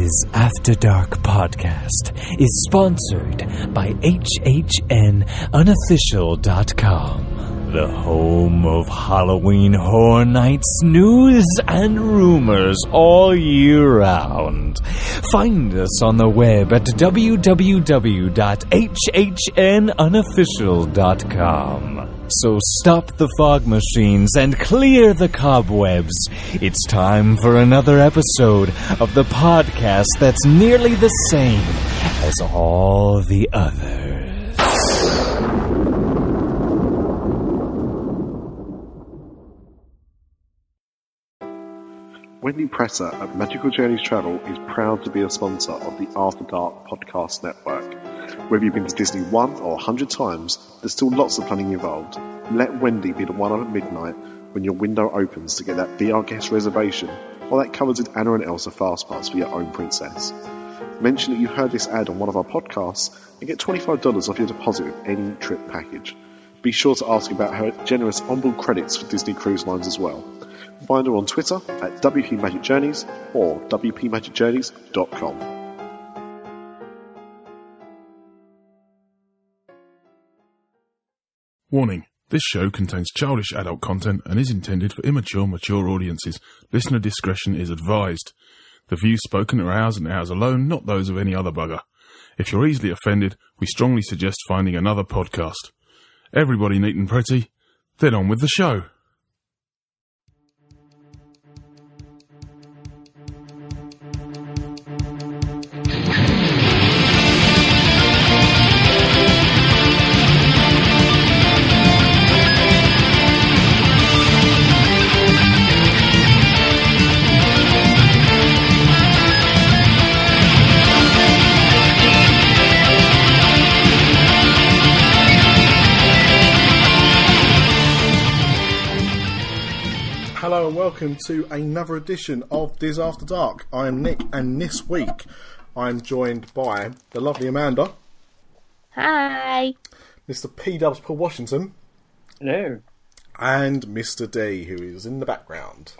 Dis After Dark Podcast is sponsored by Unofficial.com, the home of Halloween Horror Nights news and rumors all year round. Find us on the web at www.hhnunofficial.com. So stop the fog machines and clear the cobwebs. It's time for another episode of the podcast that's nearly the same as all the others. Wendy Presser at Magical Journeys Travel is proud to be a sponsor of the After Dark Podcast Network. Whether you've been to Disney 1 or 100 times, there's still lots of planning involved. Let Wendy be the one at midnight when your window opens to get that VR guest reservation or that covered with Anna and Elsa fastpass for your own princess. Mention that you heard this ad on one of our podcasts and get $25 off your deposit with any trip package. Be sure to ask about her generous onboard credits for Disney Cruise Lines as well. Find her on Twitter at WP Magic Journeys or WPMagicJourneys.com. Warning. This show contains childish adult content and is intended for immature, mature audiences. Listener discretion is advised. The views spoken are ours and ours alone, not those of any other bugger. If you're easily offended, we strongly suggest finding another podcast. Everybody neat and pretty, then on with the show. Hello and welcome to another edition of Dis After Dark. I am Nick, and this week I am joined by the lovely Amanda. Hi. Mr. P-Dubs Paul Washington. Hello. And Mr. D, who is in the background.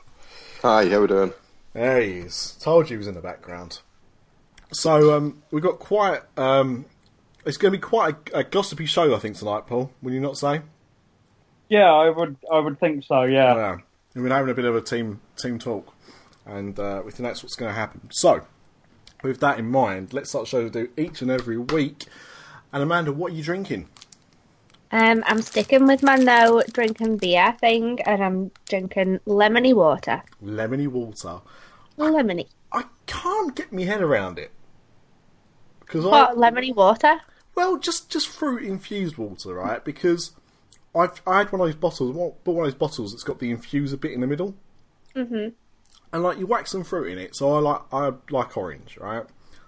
Hi, how we doing? There he is. Told you he was in the background. So, we've got quite... it's going to be quite a gossipy show, I think, tonight, Paul. Would you not say? Yeah, I would think so, yeah. Yeah. We've been having a bit of a team talk, and we think that's what's going to happen. So, with that in mind, let's start the show to do each and every week. And Amanda, what are you drinking? I'm sticking with my no drinking beer thing, and I'm drinking lemony water. Lemony water. Lemony. I can't get my head around it. What, lemony water? Well, just fruit infused water, right? Because I had one of those bottles. Bought one of those bottles that's got the infuser bit in the middle. Mhm. And like you whack some fruit in it. So I like orange, right?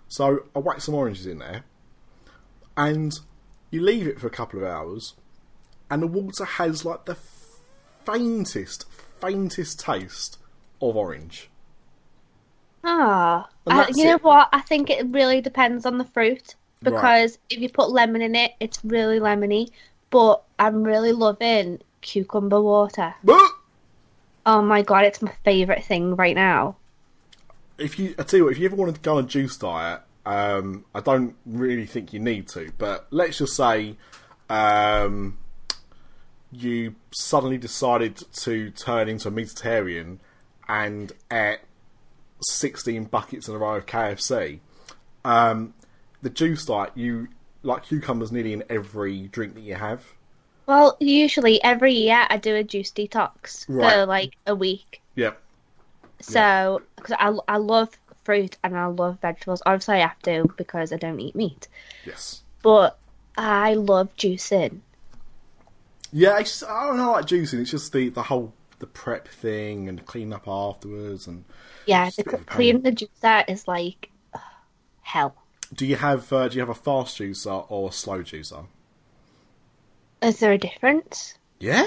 So I whack some oranges in there, and you leave it for a couple of hours, and the water has like the faintest taste of orange. You know what? I think it really depends on the fruit, because if you put lemon in it, it's really lemony. But I'm really loving cucumber water. Oh my god, it's my favourite thing right now. I tell you what, if you ever want to go on a juice diet, I don't really think you need to, but let's just say you suddenly decided to turn into a vegetarian and ate 16 buckets in a row of KFC. The juice diet, you like cucumbers nearly in every drink that you have. Well, usually every year I do a juice detox for like a week. Yep. So, because I love fruit and I love vegetables. Obviously I have to because I don't eat meat. Yes. But I love juicing. Yeah, I don't know, like juicing. It's just the whole prep thing and clean up afterwards and yeah, cleaning the juicer is like hell. Do you have a fast juicer or a slow juicer? Is there a difference? Yeah.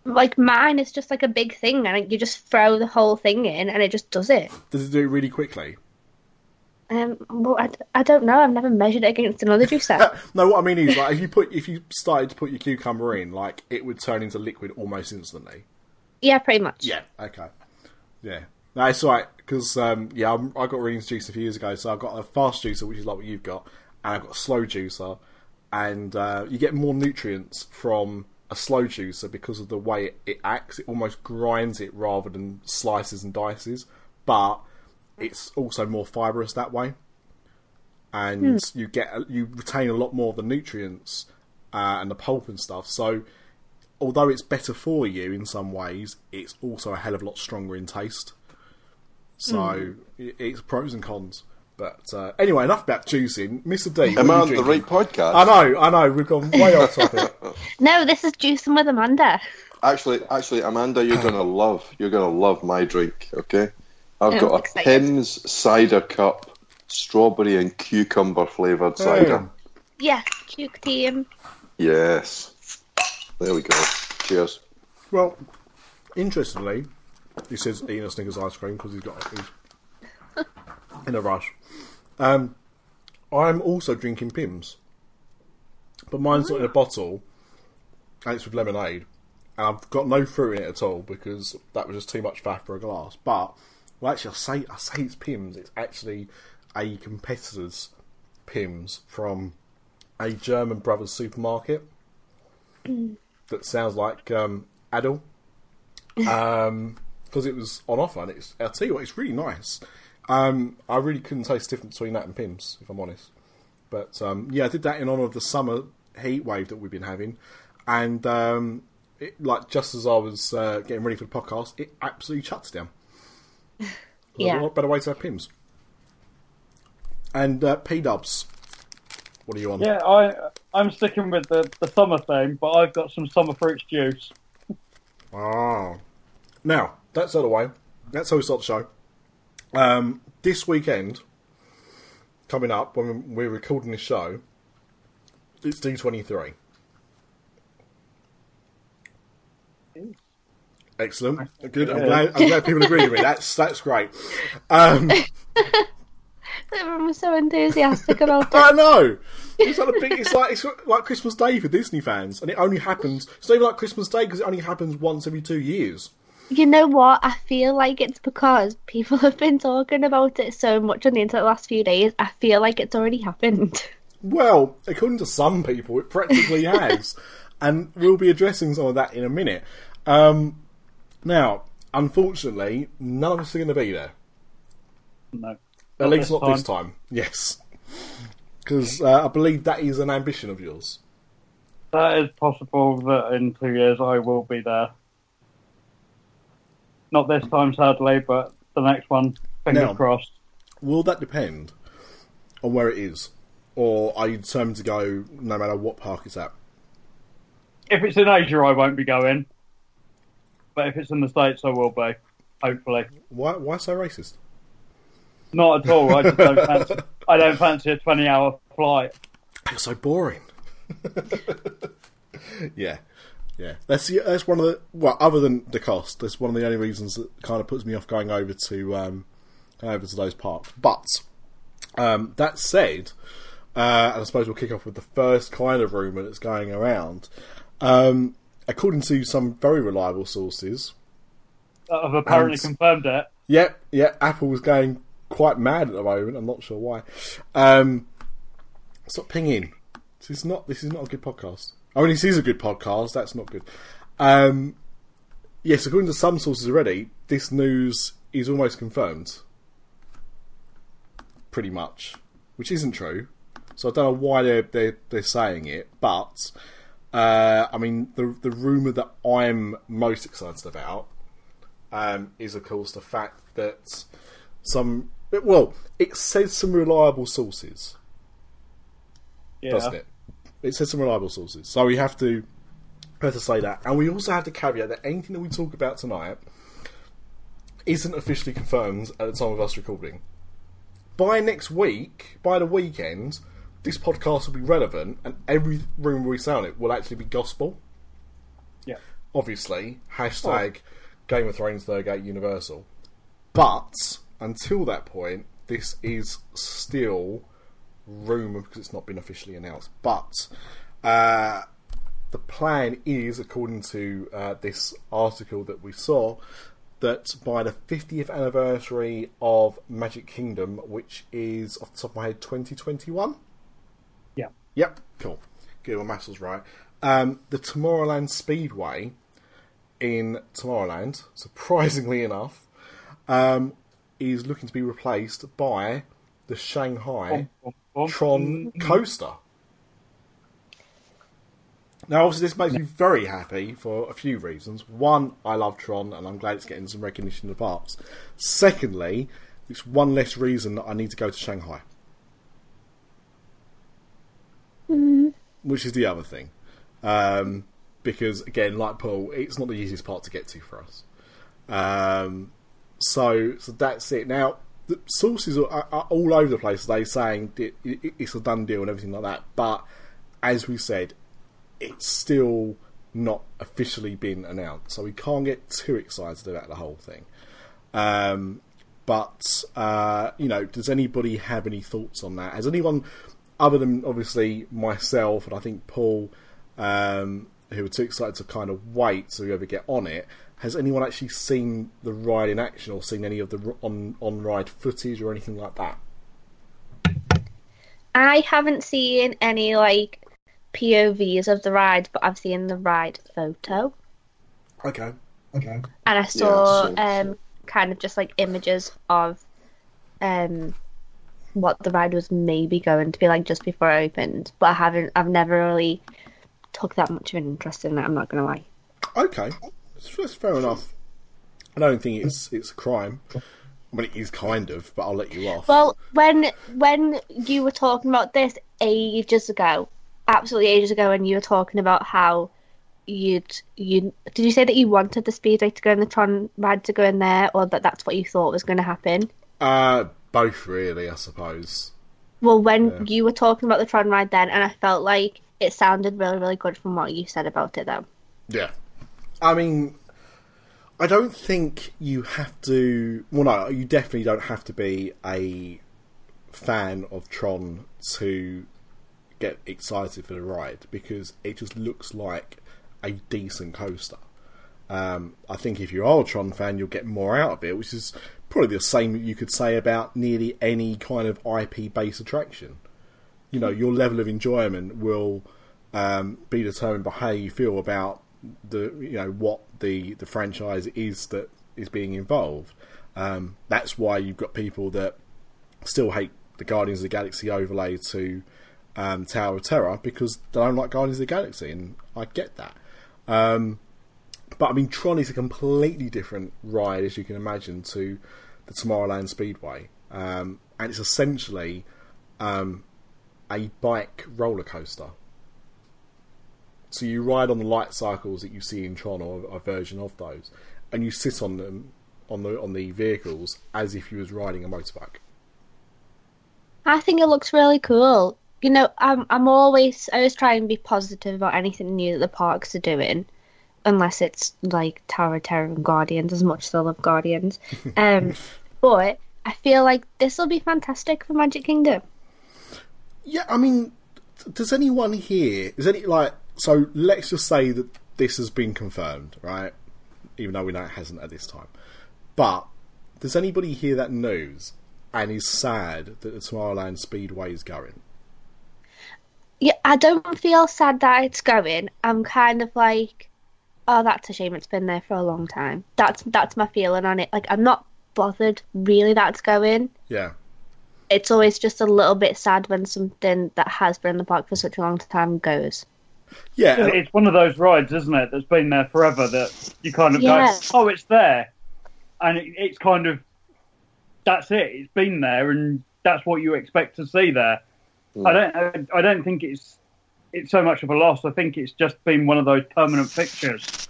Like mine is just like a big thing, and you just throw the whole thing in, and it just does it. Does it do it really quickly? Well, I don't know. I've never measured it against another juicer. No, what I mean is, like, if you started to put your cucumber in, like, it would turn into liquid almost instantly. Yeah, pretty much. Yeah. Okay. Yeah. No, it's alright. because I got really into juicing a few years ago. So I've got a fast juicer, which is like what you've got, and I've got a slow juicer, and you get more nutrients from a slow juicer because of the way it acts. It almost grinds it rather than slices and dices, but it's also more fibrous that way, and you retain a lot more of the nutrients and the pulp and stuff. So although it's better for you in some ways, it's also a hell of a lot stronger in taste. So it's pros and cons. But anyway, enough about juicing. Mr. D, am I on the right podcast? I know. We've gone way off topic. No, this is Juicing with Amanda. Actually, Amanda, you're gonna love my drink. Okay, I've got excited. a Pimm's cider cup, strawberry and cucumber flavoured cider. Yes, Cuke team. Yes. There we go. Cheers. Well, interestingly, he says eating a Snickers ice cream because he's in a rush. I'm also drinking Pimm's, but mine's not in a bottle, and it's with lemonade, and I've got no fruit in it at all because that was just too much faff for a glass. But actually, I say it's Pimm's. It's actually a competitor's Pimm's from a German brothers supermarket. That sounds like Adel, because it was on offer, and I'll tell you what, it's really nice. I really couldn't taste the difference between that and Pimm's, if I'm honest. But I did that in honour of the summer heat wave that we've been having, and just as I was getting ready for the podcast, it absolutely shuts down. Yeah, what better way to have Pimm's? And P-Dubs, what are you on? Yeah, I'm sticking with the summer theme, but I've got some summer fruits juice. Ah. Now, that's out of the way. That's how we start the show. This weekend, coming up, when we're recording this show, it's D23. Excellent. Good. I'm glad people agree with me. That's great. Everyone was so enthusiastic about it. I know. It's like Christmas Day for Disney fans, and it only happens. It's not even like Christmas Day because it only happens once every 2 years. You know what? I feel like it's because people have been talking about it so much on the internet the last few days. I feel like it's already happened. Well, according to some people, it practically has, and we'll be addressing some of that in a minute. Now, unfortunately, none of us are going to be there. No. At least not this time. Yes. Because I believe that is an ambition of yours. That is possible that in 2 years I will be there. Not this time, sadly, but the next one, fingers crossed. Will that depend on where it is? Or are you determined to go no matter what park it's at? If it's in Asia, I won't be going. But if it's in the States, I will be. Hopefully. Why so racist? Not at all. I just don't fancy a 20-hour flight. You're so boring. Yeah. That's one of the other than the cost. That's one of the only reasons that kind of puts me off going over to those parks. But that said, and I suppose we'll kick off with the first kind of rumour that's going around. According to some very reliable sources, that have apparently confirmed it. Yeah. Apple was going quite mad at the moment. I'm not sure why. Stop pinging. This is not a good podcast. I mean, this is a good podcast. That's not good. Yes, according to some sources already, this news is almost confirmed. Pretty much, which isn't true. So I don't know why they're saying it, but I mean, the rumor that I'm most excited about is, of course, the fact that it says some reliable sources, doesn't it? It says some reliable sources, so we have to say that, and we also have to caveat that anything that we talk about tonight isn't officially confirmed at the time of us recording. By next week, by the weekend, this podcast will be relevant, and every rumour we say on it will actually be gospel. Yeah. Obviously, hashtag Game of Thrones Third Universal. But until that point, this is still rumour because it's not been officially announced. But the plan is, according to this article that we saw, that by the 50th anniversary of Magic Kingdom, which is, off the top of my head, 2021? Yeah. Yep, cool. Get my maths right. The Tomorrowland Speedway in Tomorrowland, surprisingly enough, is looking to be replaced by the Shanghai Tron coaster. Now, obviously, this makes me very happy for a few reasons. One, I love Tron, and I'm glad it's getting some recognition in the parks. Secondly, it's one less reason that I need to go to Shanghai. Which is the other thing. Because, again, like Paul, it's not the easiest part to get to for us. So that's it. Now, the sources are all over the place today saying it's a done deal and everything like that. But, as we said, it's still not officially been announced, so we can't get too excited about the whole thing. But does anybody have any thoughts on that? Has anyone, other than obviously myself and I think Paul, who are too excited to kind of wait to ever get on it, has anyone actually seen the ride in action or seen any of the on-ride footage or anything like that? I haven't seen any, POVs of the ride, but I've seen the ride photo. Okay. And I saw kind of just images of what the ride was maybe going to be like just before it opened, but I've never really took that much of an interest in it, I'm not going to lie. Okay. That's fair enough. I don't think it's a crime. I mean, it is kind of, but I'll let you off. Well, when you were talking about this ages ago, absolutely ages ago, when you were talking about how did you say that you wanted the Speedway to go in the Tron ride to go in there, or that's what you thought was going to happen? Both really, I suppose. Well, when you were talking about the Tron ride then, and I felt like it sounded really, really good from what you said about it, though. Yeah. I mean, I don't think you have to... Well, no, you definitely don't have to be a fan of Tron to get excited for the ride, because it just looks like a decent coaster. I think if you are a Tron fan, you'll get more out of it, which is probably the same you could say about nearly any kind of IP-based attraction. You know, your level of enjoyment will be determined by how you feel about what the franchise is that is being involved. That's why you've got people that still hate the Guardians of the Galaxy overlay to Tower of Terror because they don't like Guardians of the Galaxy, and I get that. But I mean, Tron is a completely different ride, as you can imagine, to the Tomorrowland Speedway, and it's essentially a bike roller coaster. So you ride on the light cycles that you see in Tron, or a version of those, and you sit on them on the vehicles as if you was riding a motorbike. I think it looks really cool. You know, I always try and be positive about anything new that the parks are doing, unless it's like Tower of Terror and Guardians, as much as I love Guardians. But I feel like this will be fantastic for Magic Kingdom. Yeah, I mean, does anyone here... So let's just say that this has been confirmed, right? Even though we know it hasn't at this time. But does anybody hear that news and is sad that the Tomorrowland Speedway is going? Yeah, I don't feel sad that it's going. I'm kind of like, oh, that's a shame, it's been there for a long time. That's my feeling on it. Like, I'm not bothered really that it's going. Yeah. It's always just a little bit sad when something that has been in the park for such a long time goes. Yeah, it's one of those rides, isn't it, that's been there forever, that you kind of go, oh, it's there. And it's kind of, that's it. It's been there, and that's what you expect to see there. Mm. I don't think it's so much of a loss. I think it's just been one of those permanent fixtures.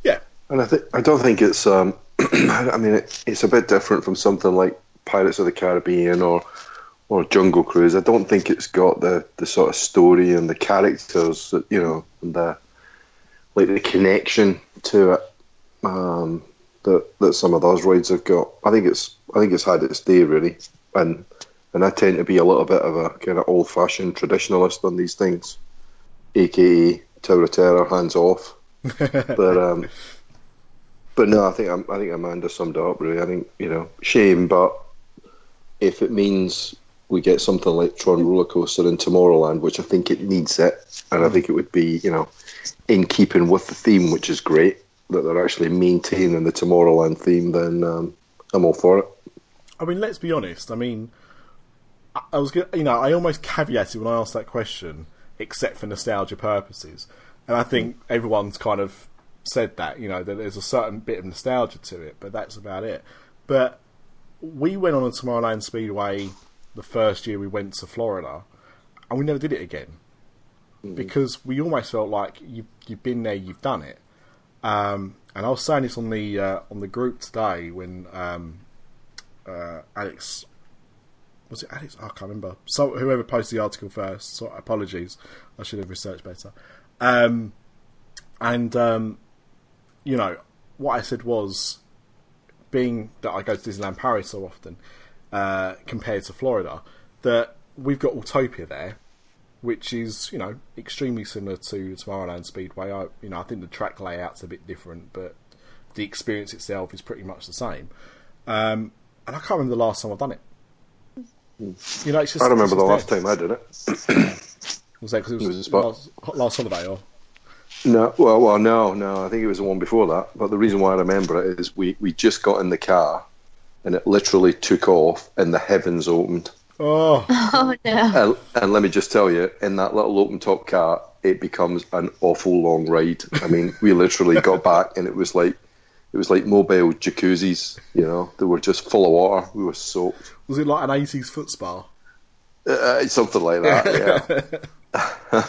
Yeah, and I don't think it's. I mean, it's a bit different from something like Pirates of the Caribbean or Jungle Cruise. I don't think it's got the sort of story and the characters that, and the connection to it that some of those rides have got. I think it's had its day, really, and I tend to be a little bit of a kind of old-fashioned traditionalist on these things, aka Tower of Terror, hands off. But But no, I think Amanda summed it up really. I think, shame, but if it means we get something like Tron Roller Coaster in Tomorrowland, which I think it needs it, and I think it would be, in keeping with the theme, which is great, that they're actually maintaining the Tomorrowland theme, then I'm all for it. I mean, let's be honest. I mean, I was I almost caveated when I asked that question, except for nostalgia purposes, and I think everyone's kind of said that, that there's a certain bit of nostalgia to it, but that's about it. But we went on a Tomorrowland Speedway the first year we went to Florida, and we never did it again because we almost felt like you've been there, you've done it. And I was saying this on the group today when Alex, was it Alex? I can't remember. So whoever posted the article first, so apologies, I should have researched better. What I said was, being that I go to Disneyland Paris so often, compared to Florida, that we've got Autopia there, which is, extremely similar to Tomorrowland Speedway. I think the track layout's a bit different, but the experience itself is pretty much the same. And I can't remember the last time I've done it. It's just, I remember the last time I did it. Was that because it was last holiday, or? No, well, no. I think it was the one before that. But the reason why I remember it is we just got in the car, and it literally took off, and the heavens opened. Oh no! And let me just tell you, in that little open top car, it becomes an awful long ride. I mean, we literally got back, and it was like mobile jacuzzis. They were just full of water. We were soaked. Was it like an 80s foot spa? Something like that. Yeah.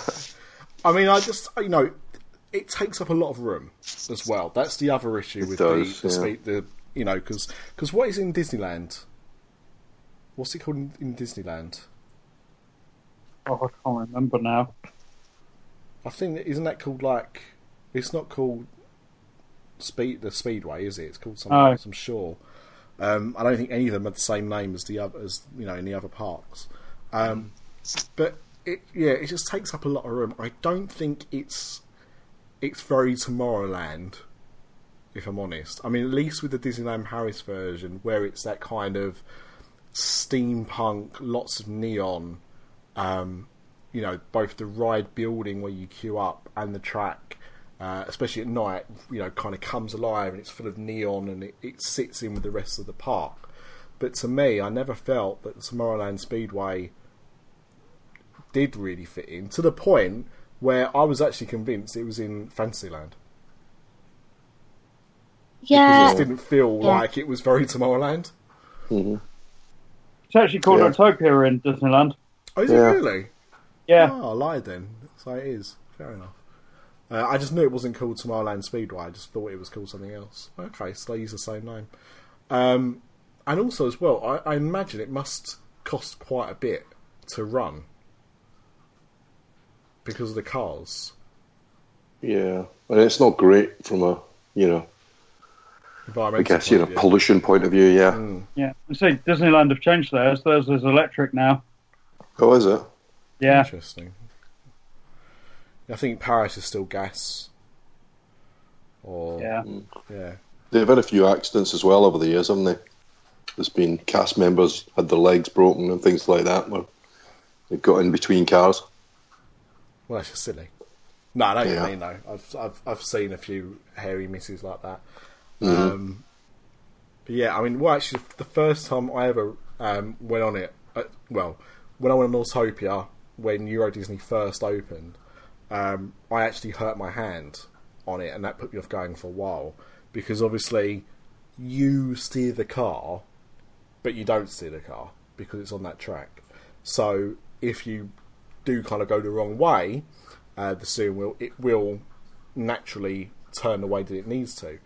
I mean, it takes up a lot of room as well. That's the other issue with the speed. Because what is in Disneyland? What's it called in Disneyland? Oh, I can't remember now. I think, isn't that called it's not called the Speedway, is it? It's called something else, I'm sure. I don't think any of them are the same name as in the other parks. But it just takes up a lot of room. I don't think it's very Tomorrowland, if I'm honest. I mean, at least with the Disneyland Paris version, where it's that kind of steampunk, lots of neon, both the ride building where you queue up and the track, especially at night, kind of comes alive and it's full of neon and it sits in with the rest of the park. But to me, I never felt that the Tomorrowland Speedway did really fit in, to the point where I was actually convinced it was in Fantasyland. Yeah. It just didn't feel like it was very Tomorrowland. Mm-hmm. It's actually called Utopia in Disneyland. Oh, is it really? Yeah. Oh, I lied then. So it is. Fair enough. I just knew it wasn't called Tomorrowland Speedway. I just thought it was called something else. Okay, so they use the same name. And also as well, I imagine it must cost quite a bit to run because of the cars. Yeah, and it's not great from a, I guess, pollution point of view, yeah. Mm. Yeah, and see, Disneyland have changed theirs. Theirs is electric now. Oh, is it? Yeah. Interesting. I think Paris is still gas. Yeah. They've had a few accidents as well over the years, haven't they? There's been cast members had their legs broken and things like that where they got in between cars. Well, that's just silly. No, I don't mean though. I've seen a few hairy misses like that. Mm-hmm. But yeah, I mean, well, actually, the first time I ever went on it, when I went on Autopia, when Euro Disney first opened, I actually hurt my hand on it, and that put me off going for a while, because obviously you steer the car, but you don't steer the car because it's on that track. So if you do kind of go the wrong way, the steering wheel, it will naturally turn the way that it needs to.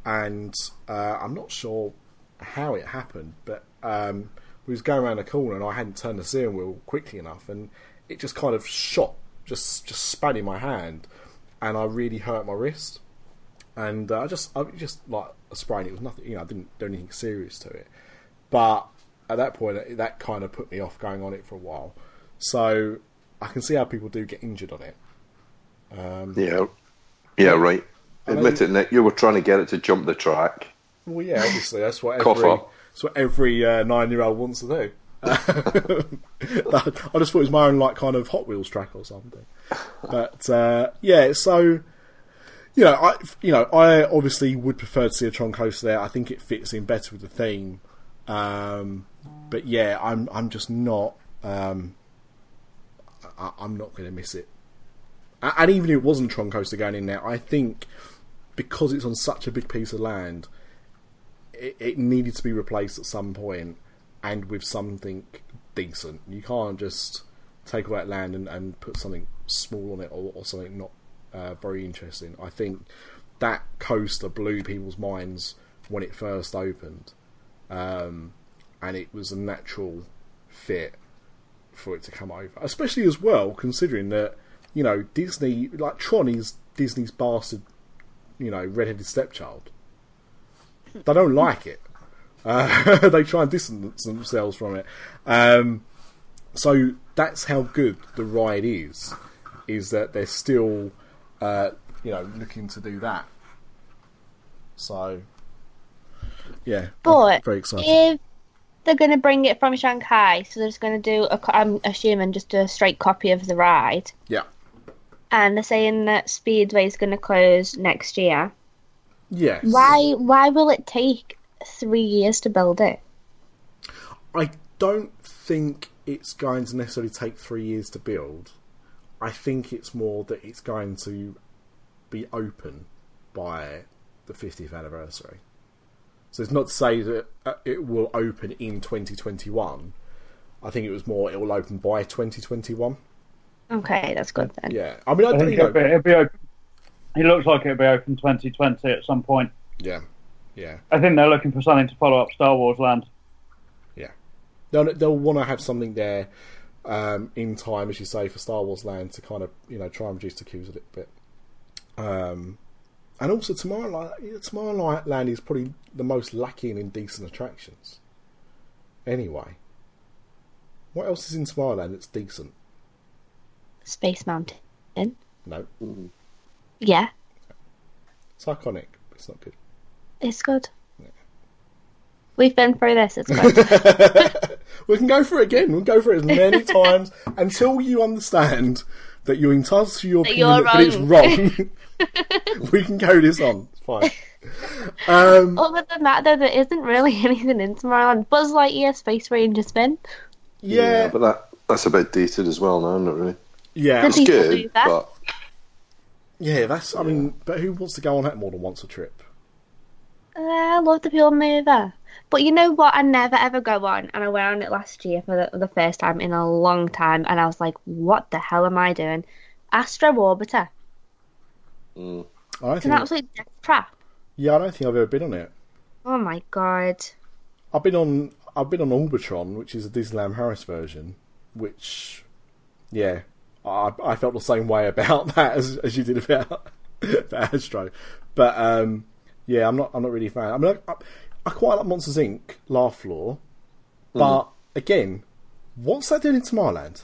And I'm not sure how it happened, but we was going around a corner and I hadn't turned the steering wheel quickly enough, and it just kind of shot, just span in my hand, and I really hurt my wrist. And I just like a sprain. It was nothing, I didn't do anything serious to it. But at that point, that kind of put me off going on it for a while. So I can see how people do get injured on it. Yeah, right. Admit it, Nick. You were trying to get it to jump the track. Well, yeah, obviously that's what every 9-year-old wants to do. I just thought it was my own kind of Hot Wheels track or something. But so I obviously would prefer to see a Tron coaster there. I think it fits in better with the theme. But yeah, I'm just not. I'm not going to miss it. And even if it wasn't Tron coaster going in there, I think because it's on such a big piece of land, it needed to be replaced at some point, and with something decent. You can't just take all that land and put something small on it or something not very interesting. I think that coaster blew people's minds when it first opened, and it was a natural fit for it to come over, especially as well considering that Disney, like Tron, is Disney's bastard, redheaded stepchild. They don't like it. They try and distance themselves from it. So that's how good the ride is that they're still looking to do that. So yeah, but I'm very excited. If they're going to bring it from Shanghai, so they're just going to do I'm assuming just a straight copy of the ride. Yeah. And they're saying that Speedway is going to close next year. Yes. Why will it take 3 years to build it? I don't think it's going to necessarily take 3 years to build. I think it's more that it's going to be open by the 50th anniversary. So it's not to say that it will open in 2021. I think it was more it will open by 2021. Okay, that's good then. Yeah, I mean, it'll be open. It looks like it'll be open 2020 at some point. Yeah. I think they're looking for something to follow up Star Wars Land. Yeah, they'll want to have something there in time, as you say, for Star Wars Land to kind of try and reduce the queues a little bit. And also Tomorrowland Land is probably the most lacking in decent attractions. Anyway, what else is in Tomorrowland that's decent? Space Mountain. No. Yeah. It's iconic, but it's not good. It's good. Yeah. We've been through this, it's good. We can go for it again. We'll go for it as many times until you understand that you're entitled to your opinion, but it's wrong. We can go this on. It's fine. Other than that, though, there isn't really anything in Tomorrowland. Buzz Lightyear Space Ranger Spin. Yeah, but that's a bit dated as well now, not really. Yeah, it's good, but yeah, that's. I mean, but who wants to go on that more than once a trip? I love the Pure Mover. But you know what? I never ever go on, and I went on it last year for the first time in a long time, and I was like, "What the hell am I doing?" Astro Orbiter. It's an absolute death trap. Yeah, I don't think I've ever been on it. Oh my god! I've been on Orbitron, which is a Disneyland Paris version, which, yeah, I felt the same way about that as you did about Astro, but yeah, I'm not really a fan. I mean, I quite like Monsters Inc. Laugh Floor, but again, what's that doing in Tomorrowland?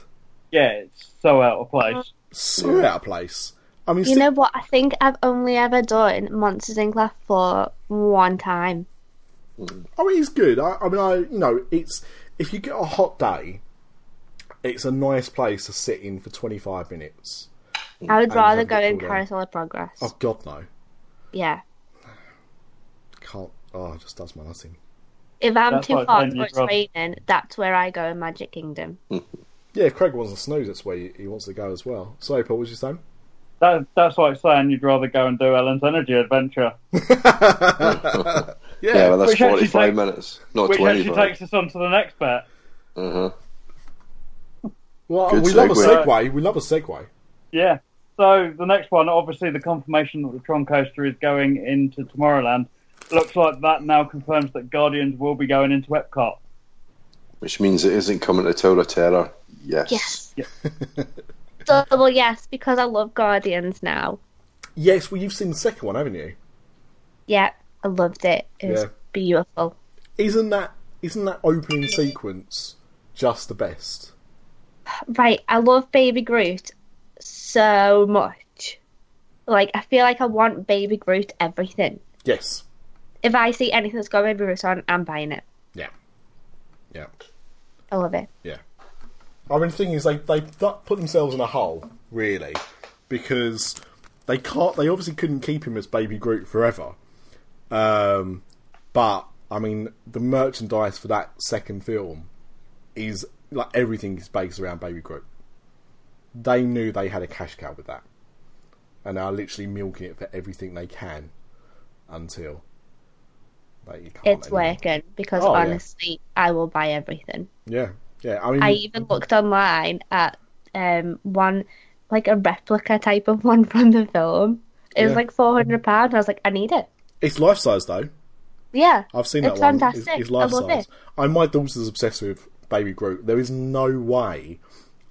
Yeah, it's so out of place. So out of place. I mean, you know what? I think I've only ever done Monsters Inc. Laugh Floor one time. Oh, it is good. I mean, it's if you get a hot day, it's a nice place to sit in for 25 minutes. I would rather go in Carousel of Progress. Oh God, no. Yeah. Can't. Oh, it just does my nothing. If I'm too hot or it's raining, that's where I go in Magic Kingdom. Yeah, if Craig wants to snooze, that's where he wants to go as well. Sorry, Paul, what was you saying? That's like saying you'd rather go and do Ellen's Energy Adventure. Yeah, well, that's 45 minutes, not 25. Which actually takes us on to the next bit. Well, Good we love a segue. We love a segue. Yeah. So the next one, obviously, the confirmation that the Tron coaster is going into Tomorrowland. Looks like that now confirms that Guardians will be going into EPCOT. Which means it isn't coming to Tower of Terror. Yes. Yes. Double yes, because I love Guardians now. Yes, well, you've seen the second one, haven't you? Yeah, I loved it. It was beautiful. Isn't that opening sequence just the best? Right, I love Baby Groot so much. Like, I feel like I want Baby Groot everything. Yes. If I see anything that's got Baby Groot on, I'm buying it. Yeah. Yeah. I love it. Yeah. I mean, the thing is, they put themselves in a hole, really, because they obviously couldn't keep him as Baby Groot forever. But, I mean, the merchandise for that second film is, like, everything is based around Baby Groot. They knew they had a cash cow with that. And are literally milking it for everything they can until you can't it's anymore. working, because honestly, I will buy everything. Yeah, yeah. I mean, I even looked online at one, like a replica type of one from the film. It was like £400. I was like, I need it. It's life size though. Yeah, I've seen that it's one. Fantastic. It's life I love size. it. My daughter's obsessed with Baby Groot. There is no way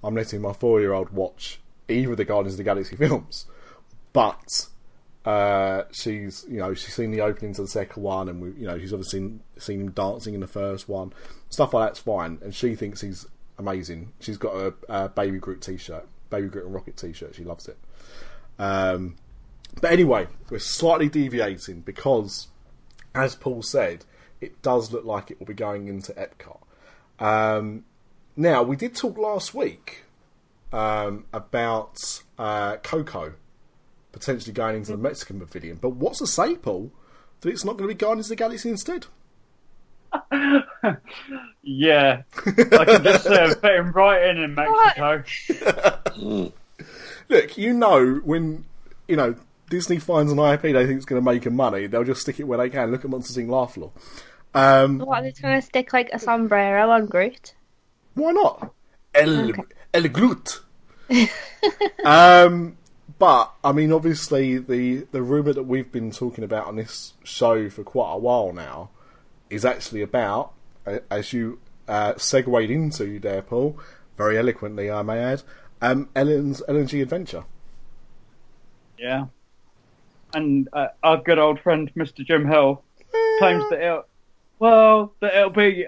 I'm letting my 4-year-old watch either of the Guardians of the Galaxy films. But she's seen the opening to the second one, and she's obviously seen him dancing in the first one. Stuff like that's fine, and she thinks he's amazing. She's got a Baby Groot t-shirt, Baby Groot and Rocket t-shirt. She loves it. But anyway, we're slightly deviating because, as Paul said, it does look like it will be going into EPCOT. Now, we did talk last week about Coco potentially going into the Mexican pavilion. But what's to say, Paul, that it's not going to be Guardians of the Galaxy instead? Yeah. I can just fit him right in Mexico. Look, when Disney finds an IP they think is going to make them money, they'll just stick it where they can. Look at Monsters Inc. Laugh Floor. What, are they trying to stick like a sombrero on Groot? Why not? El Groot. But, I mean, obviously, the rumour that we've been talking about on this show for quite a while now is actually about, as you segued into there, Paul, very eloquently, I may add, Ellen's LNG adventure. Yeah. And our good old friend, Mr. Jim Hill, claims that it'll be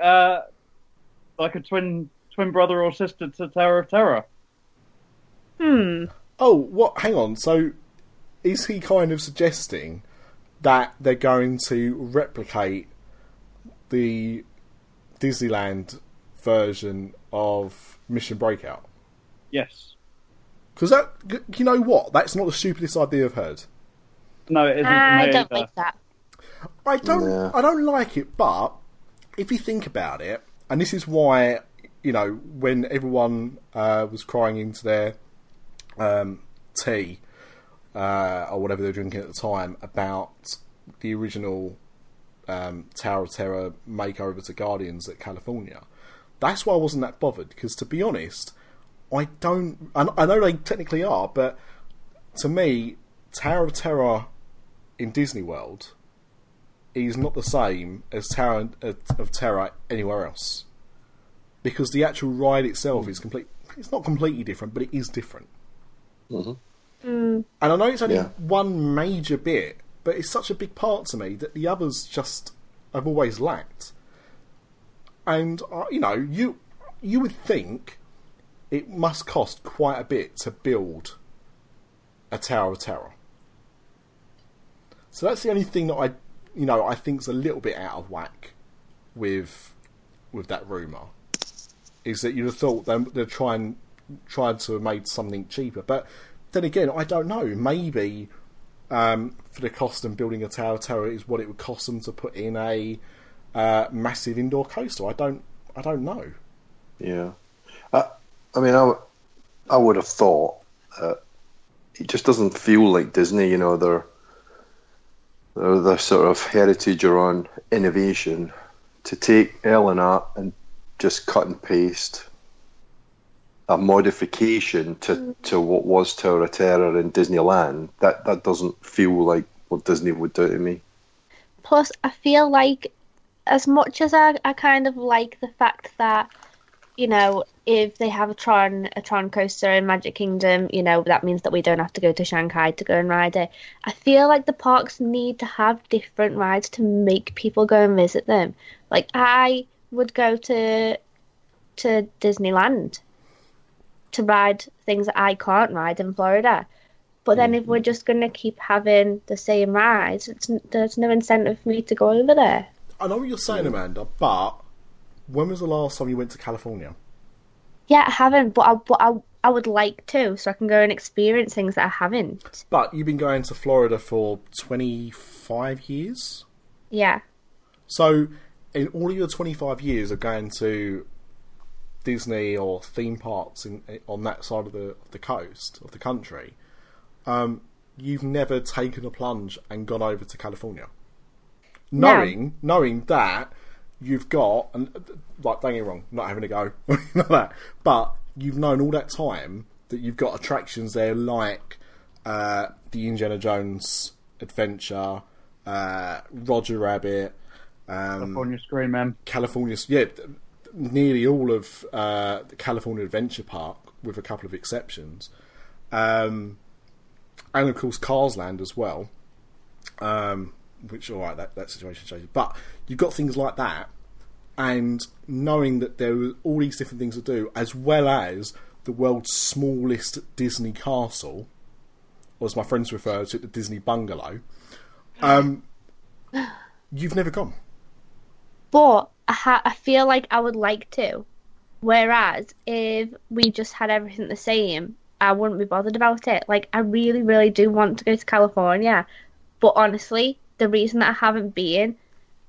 like a twin brother or sister to Tower of Terror. Oh, what? Hang on. So, is he kind of suggesting that they're going to replicate the Disneyland version of Mission Breakout? Yes. Because you know what? That's not the stupidest idea I've heard. No, it isn't. I don't like that. I don't like it, but if you think about it, and this is why, when everyone was crying into their tea or whatever they were drinking at the time about the original Tower of Terror makeover to Guardians at California, that's why I wasn't that bothered, because to be honest, I know they technically are, but to me, Tower of Terror in Disney World is not the same as Tower of Terror anywhere else, because the actual ride itself is it's not completely different, but it is different. Mm-hmm. And I know it's only one major bit, but it's such a big part to me that the others just have always lacked. And you would think it must cost quite a bit to build a Tower of Terror. So that's the only thing that I think's a little bit out of whack with that rumour, is that you'd have thought they're trying to have made something cheaper. But then again, I don't know. Maybe for the cost of building a Tower of Terror is what it would cost them to put in a massive indoor coaster. I don't know. Yeah, I mean, I would have thought it just doesn't feel like Disney. They're the sort of heritage around innovation. To take Ellen out and just cut and paste a modification to what was Tower of Terror in Disneyland, that doesn't feel like what Disney would do to me. Plus, I feel like, as much as I kind of like the fact that, if they have a Tron coaster in Magic Kingdom, that means that we don't have to go to Shanghai to go and ride it. I feel like the parks need to have different rides to make people go and visit them. Like, I would go to Disneyland to ride things that I can't ride in Florida. But then if we're just going to keep having the same rides, there's no incentive for me to go over there. I know what you're saying, Amanda, but when was the last time you went to California? Yeah, I haven't, but I would like to, so I can go and experience things that I haven't. But you've been going to Florida for 25 years? Yeah. So, in all of your 25 years of going to Disney or theme parks on that side of the coast, of the country, you've never taken a plunge and gone over to California? Knowing that you've got, and like, don't get me wrong, not having a go, like that, but you've known all that time that you've got attractions there like the Indiana Jones adventure, Roger Rabbit, California Scream, nearly all of the California Adventure Park, with a couple of exceptions, and of course Cars Land as well. Which, alright, that situation changes. But you've got things like that, and knowing that there are all these different things to do, as well as the world's smallest Disney castle, or as my friends refer to it, the Disney bungalow, you've never gone. But I feel like I would like to. Whereas, if we just had everything the same, I wouldn't be bothered about it. Like, I really, really do want to go to California. But honestly, the reason that I haven't been,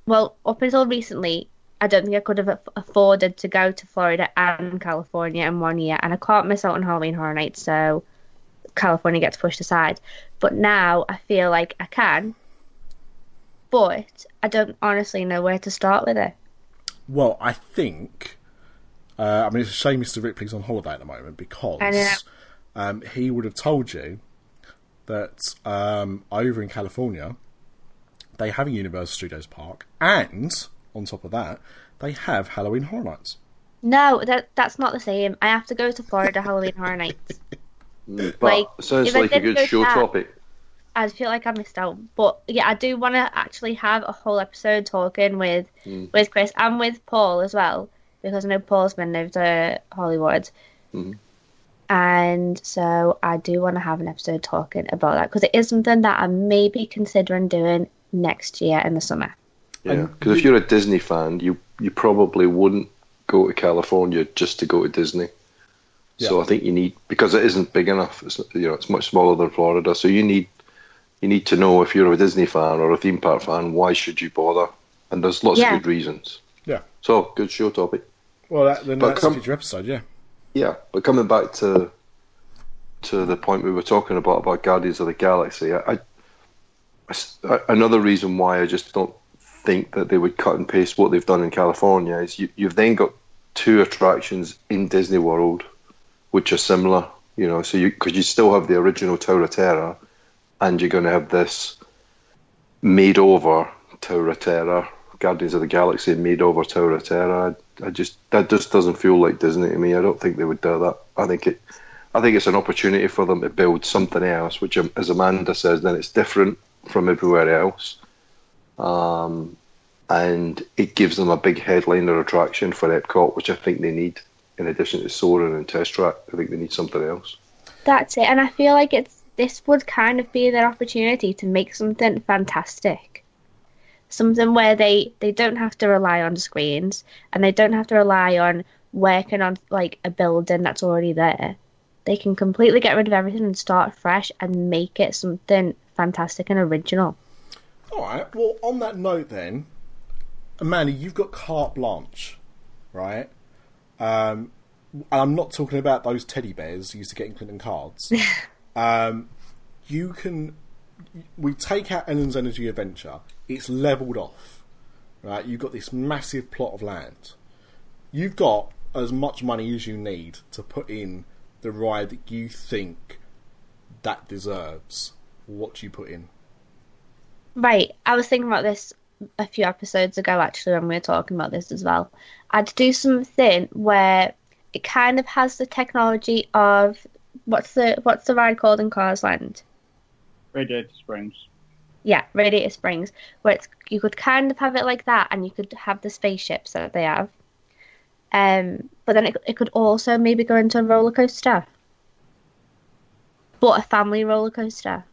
well, up until recently, I don't think I could have afforded to go to Florida and California in 1 year, and I can't miss out on Halloween Horror Nights, so California gets pushed aside. But now I feel like I can, but I don't honestly know where to start with it. Well, I think, it's a shame Mr. Ripley's on holiday at the moment, because he would have told you that over in California, they have a Universal Studios park, and on top of that, they have Halloween Horror Nights. No, that's not the same. I have to go to Florida Halloween Horror Nights. But sounds like a good show topic. I feel like I missed out. But yeah, I do want to actually have a whole episode talking with Chris and with Paul as well, because I know Paul's been over to Hollywood. Mm-hmm. And so I do want to have an episode talking about that, because it is something that I may be considering doing next year in the summer. Yeah, because if you're a Disney fan, you probably wouldn't go to California just to go to Disney. Yeah. So I think you need, because it isn't big enough. It's much smaller than Florida. So you need to know, if you're a Disney fan or a theme park fan, why should you bother? And there's lots of good reasons. Yeah. So good show topic. Well, that's a future episode. Yeah. Yeah, but coming back to the point we were talking about Guardians of the Galaxy, another reason why I just don't think that they would cut and paste what they've done in California is you've then got two attractions in Disney World which are similar, so because you still have the original Tower of Terror, and you're going to have this made over Tower of Terror, Guardians of the Galaxy made over Tower of Terror. That just doesn't feel like Disney to me. I don't think they would do that. I think it's an opportunity for them to build something else, which, as Amanda says, then it's different from everywhere else. And it gives them a big headliner attraction for EPCOT, which I think they need, in addition to Soarin' and Test Track. I think they need something else. That's it, and I feel like this would kind of be their opportunity to make something fantastic. Something where they don't have to rely on screens, and they don't have to rely on working on like a building that's already there. They can completely get rid of everything and start fresh and make it something fantastic and original. Alright, well, on that note then, Amanda, you've got carte blanche, right? And I'm not talking about those teddy bears you used to get in Clinton cards. We take out Ellen's Energy Adventure, it's levelled off, right? You've got this massive plot of land. You've got as much money as you need to put in the ride that you think that deserves. What do you put in? Right, I was thinking about this a few episodes ago, actually, when we were talking about this as well. I'd do something where it kind of has the technology of what's the ride called in Cars Land? Radiator Springs. Yeah, Radiator Springs, where you could kind of have it like that, and you could have the spaceships that they have. But then it could also maybe go into a roller coaster. but a family roller coaster.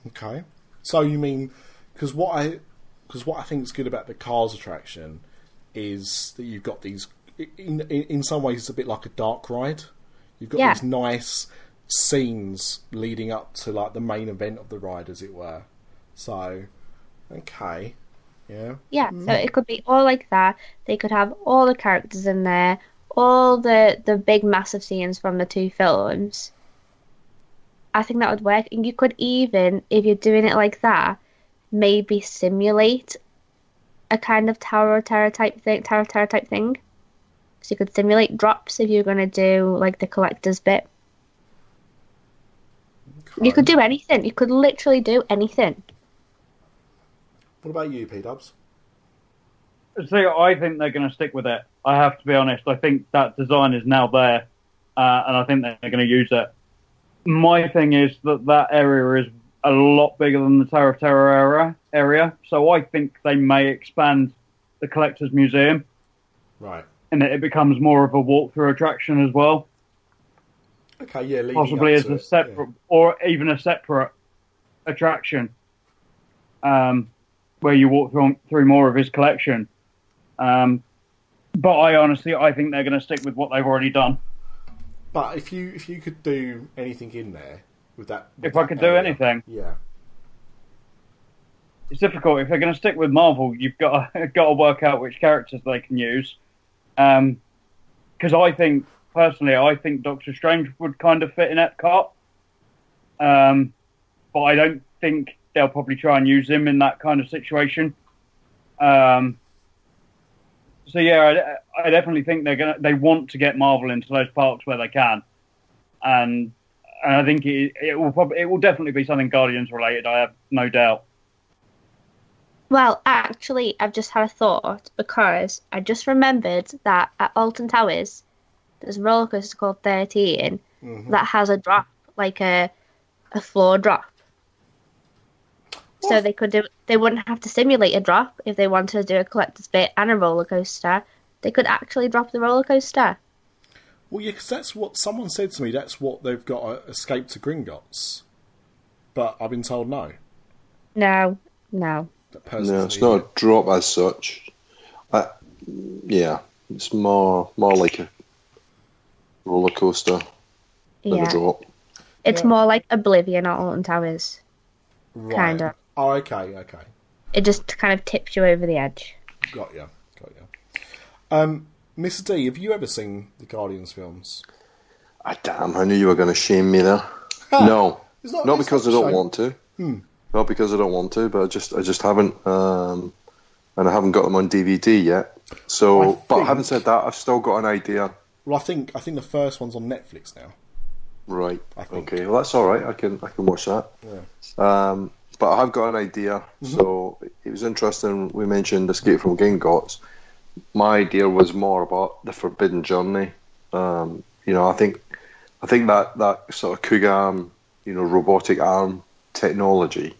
Okay, so you mean because what I think is good about the Cars attraction is that you've got these. In some ways, it's a bit like a dark ride. You've got these nice scenes leading up to like the main event of the ride, as it were. So, okay, yeah. Yeah, so it could be all like that. They could have all the characters in there, all the big massive scenes from the 2 films. I think that would work. And you could even, if you're doing it like that, maybe simulate a kind of Tower of Terror type thing. So you could simulate drops if you're going to do like the collector's bit. Okay. You could do anything. You could literally do anything. What about you, P-Dubs? See, I think they're going to stick with it. I have to be honest. I think that design is now there, and I think they're going to use it. My thing is that area is a lot bigger than the Tower of Terror area, so I think they may expand the Collector's Museum. Right. And it becomes more of a walkthrough attraction as well. Okay, yeah. Possibly as a separate, or even a separate attraction, where you walk through more of his collection. But I think they're going to stick with what they've already done. But if you could do anything in there with that, if I could do anything, yeah, it's difficult. If they're going to stick with Marvel, you've got to work out which characters they can use. Because I think Doctor Strange would kind of fit in EPCOT, but I don't think they'll probably try and use him in that kind of situation. So yeah, I definitely think they want to get Marvel into those parks where they can, and I think it will definitely be something Guardians related. I have no doubt. Well, actually, I've just had a thought, because I just remembered that at Alton Towers, there's a roller coaster called 13 that has a drop, like a floor drop. What? So they wouldn't have to simulate a drop if they wanted to do a collector's bit and a roller coaster. They could actually drop the roller coaster. Well, yeah, because that's what someone said to me. That's what they've got at Escape to Gringotts. But I've been told no. No. No, it's not a drop as such. Yeah, it's more like a roller coaster than a drop. It's more like Oblivion at Alton Towers. Right. Kind of. Oh, okay. It just kind of tips you over the edge. Got you. Mr. D, have you ever seen the Guardians films? Damn, I knew you were going to shame me there. No, not because I don't want to. Not because I don't want to, but I just haven't, and I haven't got them on DVD yet. So, but having said that, I've still got an idea. Well, I think the first one's on Netflix now. Right. Okay. Well, that's all right. I can watch that. Yeah. But I have got an idea. So it was interesting. We mentioned Escape from Gringotts. My idea was more about the Forbidden Journey. I think that sort of Kugan, robotic arm technology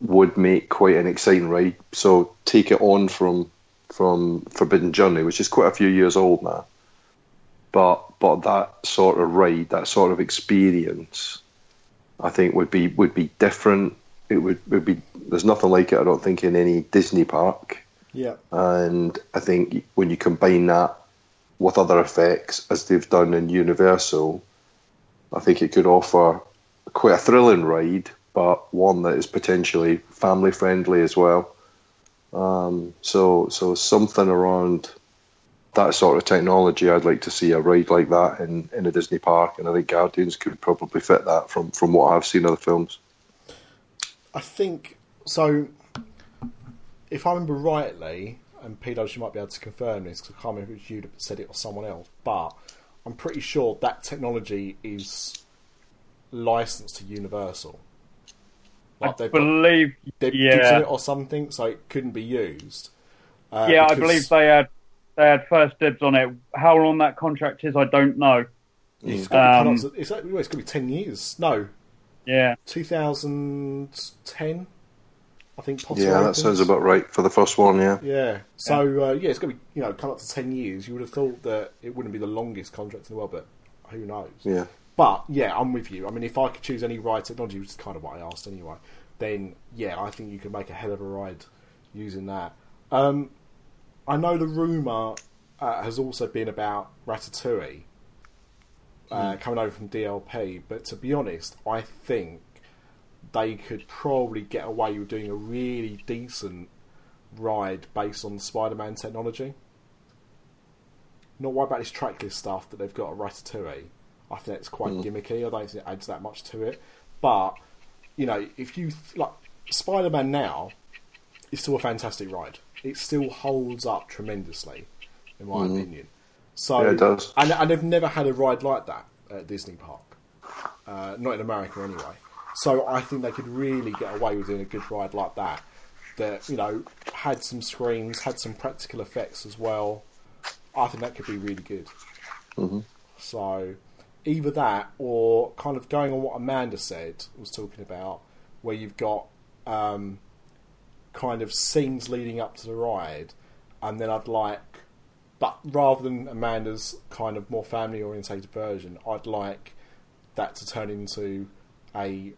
would make quite an exciting ride. So take it on from Forbidden Journey, which is quite a few years old now. But that sort of ride, that sort of experience, I think would be different. It would be. There's nothing like it, I don't think, in any Disney park. Yeah. And I think when you combine that with other effects, as they've done in Universal, I think it could offer quite a thrilling ride, but one that is potentially family friendly as well. So something around that sort of technology, I'd like to see a ride like that in a Disney park, and I think Guardians could probably fit that from what I've seen of the films. I think so. If I remember rightly, and Peter, you might be able to confirm this, because I can't remember if you'd said it or someone else, but I'm pretty sure that technology is licensed to Universal. Like they've given it or something, so it couldn't be used. I believe they had first dibs on it. How long that contract is, I don't know. It's going to be 10 years. No. Yeah. 2010, I think. Potter that opens. sounds about right for the first one. Yeah. Yeah. So it's going to be come up to 10 years. You would have thought that it wouldn't be the longest contract in the world, but who knows? Yeah. But, yeah, I'm with you. I mean, if I could choose any ride technology, which is kind of what I asked anyway, then, yeah, I think you could make a hell of a ride using that. I know the rumour has also been about Ratatouille coming over from DLP, but to be honest, I think they could probably get away with doing a really decent ride based on the Spider-Man technology. Not worry about this tracklist stuff that they've got at Ratatouille. I think it's quite gimmicky. I don't think it adds that much to it. But, you know, if you... like Spider-Man now is still a fantastic ride. It still holds up tremendously, in my opinion. So, yeah, it does. And they've never had a ride like that at Disney Park. Not in America, anyway. So I think they could really get away with doing a good ride like that. That, you know, had some screens, had some practical effects as well. I think that could be really good. So either that, or kind of going on what Amanda was talking about, where you've got kind of scenes leading up to the ride, and then I'd like, but rather than Amanda's kind of more family orientated version, I'd like that to turn into a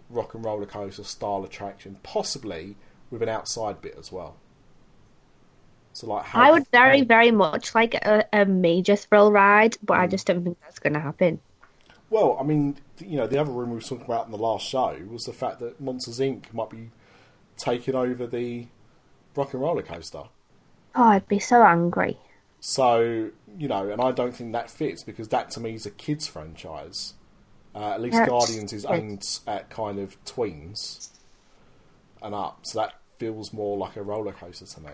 rock and roller coaster style attraction, possibly with an outside bit as well. So, like, I would very much like a major thrill ride, but I just don't think that's going to happen. Well, I mean, you know, the other rumour we were talking about in the last show was the fact that Monsters Inc. might be taking over the rock and roller coaster. Oh, I'd be so angry. So, you know, and I don't think that fits, because that to me is a kids franchise. At least Guardians is aimed at kind of tweens and up, so that feels more like a roller coaster to me.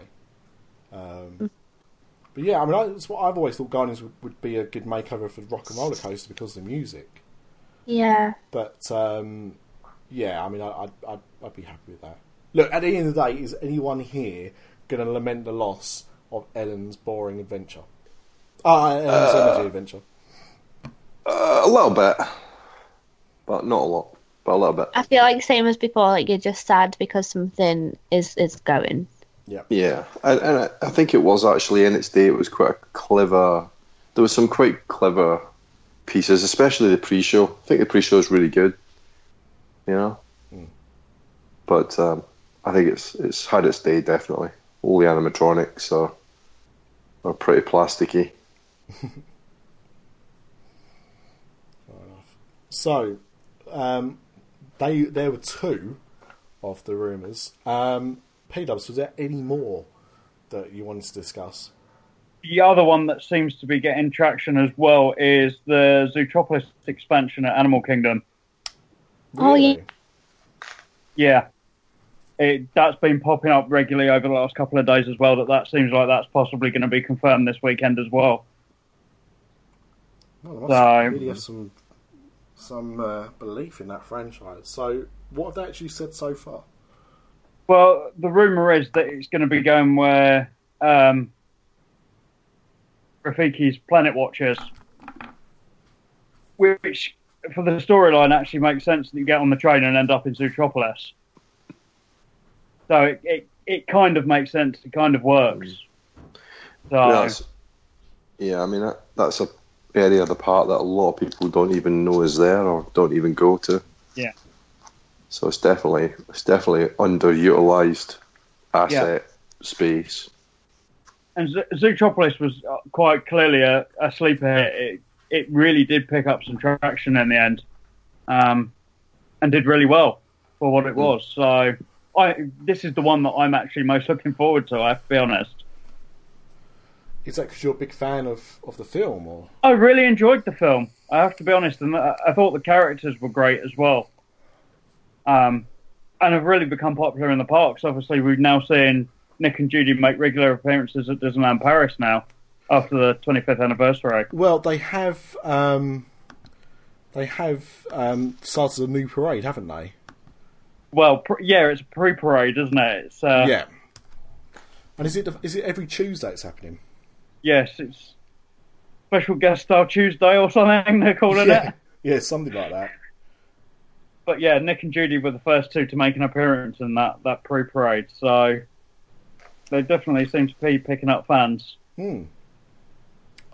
But yeah, I mean, it's what I've always thought. Guardians would be a good makeover for the rock and roller coaster because of the music. Yeah. But yeah, I mean, I'd be happy with that. Look, at the end of the day, is anyone here going to lament the loss of Ellen's boring adventure? Ellen's energy adventure. A little bit, but not a lot. But a little bit. I feel like same as before. Like, you're just sad because something is going. Yeah, and I think it was actually in its day. It was quite a clever. There was some quite clever pieces, especially the pre-show. I think the pre-show is really good. You know, but I think it's had its day definitely. All the animatronics are pretty plasticky. Fair enough. So, there were two of the rumours. P-Dubs, was there any more that you wanted to discuss? The other one that seems to be getting traction as well is the Zootropolis expansion at Animal Kingdom. Really? Yeah. That's been popping up regularly over the last couple of days as well, that seems like that's possibly going to be confirmed this weekend as well. Well, I must really have some belief in that franchise. So, what have they actually said so far? Well, the rumour is that it's going to be going where Rafiki's Planet Watchers, which, for the storyline, actually makes sense that you get on the train and end up in Zootropolis. So it kind of makes sense. It kind of works. So, yeah, I mean, that's a area of the park that a lot of people don't even know is there or don't even go to. Yeah. So it's definitely underutilized asset space. And Zootropolis was quite clearly a sleeper hit. It really did pick up some traction in the end, and did really well for what it was. So this is the one that I'm actually most looking forward to, I have to be honest. Is that because you're a big fan of the film? Or I really enjoyed the film, I have to be honest, and I thought the characters were great as well. And have really become popular in the parks. Obviously, we've now seen Nick and Judy make regular appearances at Disneyland Paris now, after the 25th anniversary. Well, they have started a new parade, haven't they? Well, it's a pre-parade, isn't it? It's, yeah. And is it every Tuesday it's happening? Yes, it's Special Guest Star Tuesday or something, they're calling it. Yeah, something like that. But yeah, Nick and Judy were the first two to make an appearance in that pre-parade, so they definitely seem to be picking up fans. I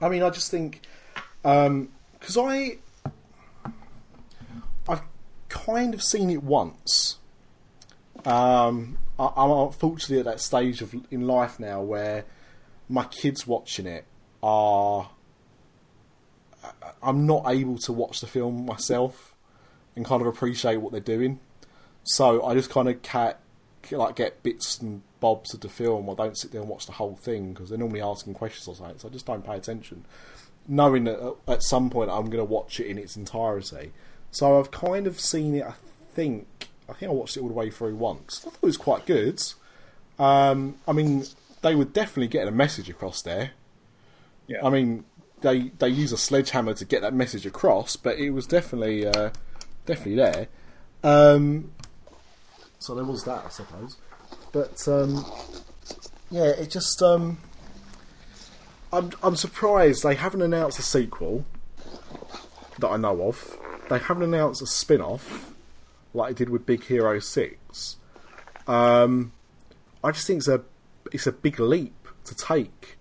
mean, I just think, because I've kind of seen it once. I'm unfortunately at that stage in life now where my kids watching it I'm not able to watch the film myself and kind of appreciate what they're doing. So I just kind of get bits and bobs of the film. I don't sit there and watch the whole thing because they're normally asking questions or something, so I just don't pay attention, knowing that at some point I'm going to watch it in its entirety. So I've kind of seen it, I think I watched it all the way through once. I thought it was quite good. I mean, they were definitely getting a message across there. Yeah. I mean, they use a sledgehammer to get that message across, but it was definitely there. So there was that, I suppose. But yeah, it just I'm surprised they haven't announced a sequel that I know of. They haven't announced a spin-off like they did with Big Hero 6. I just think it's a big leap to take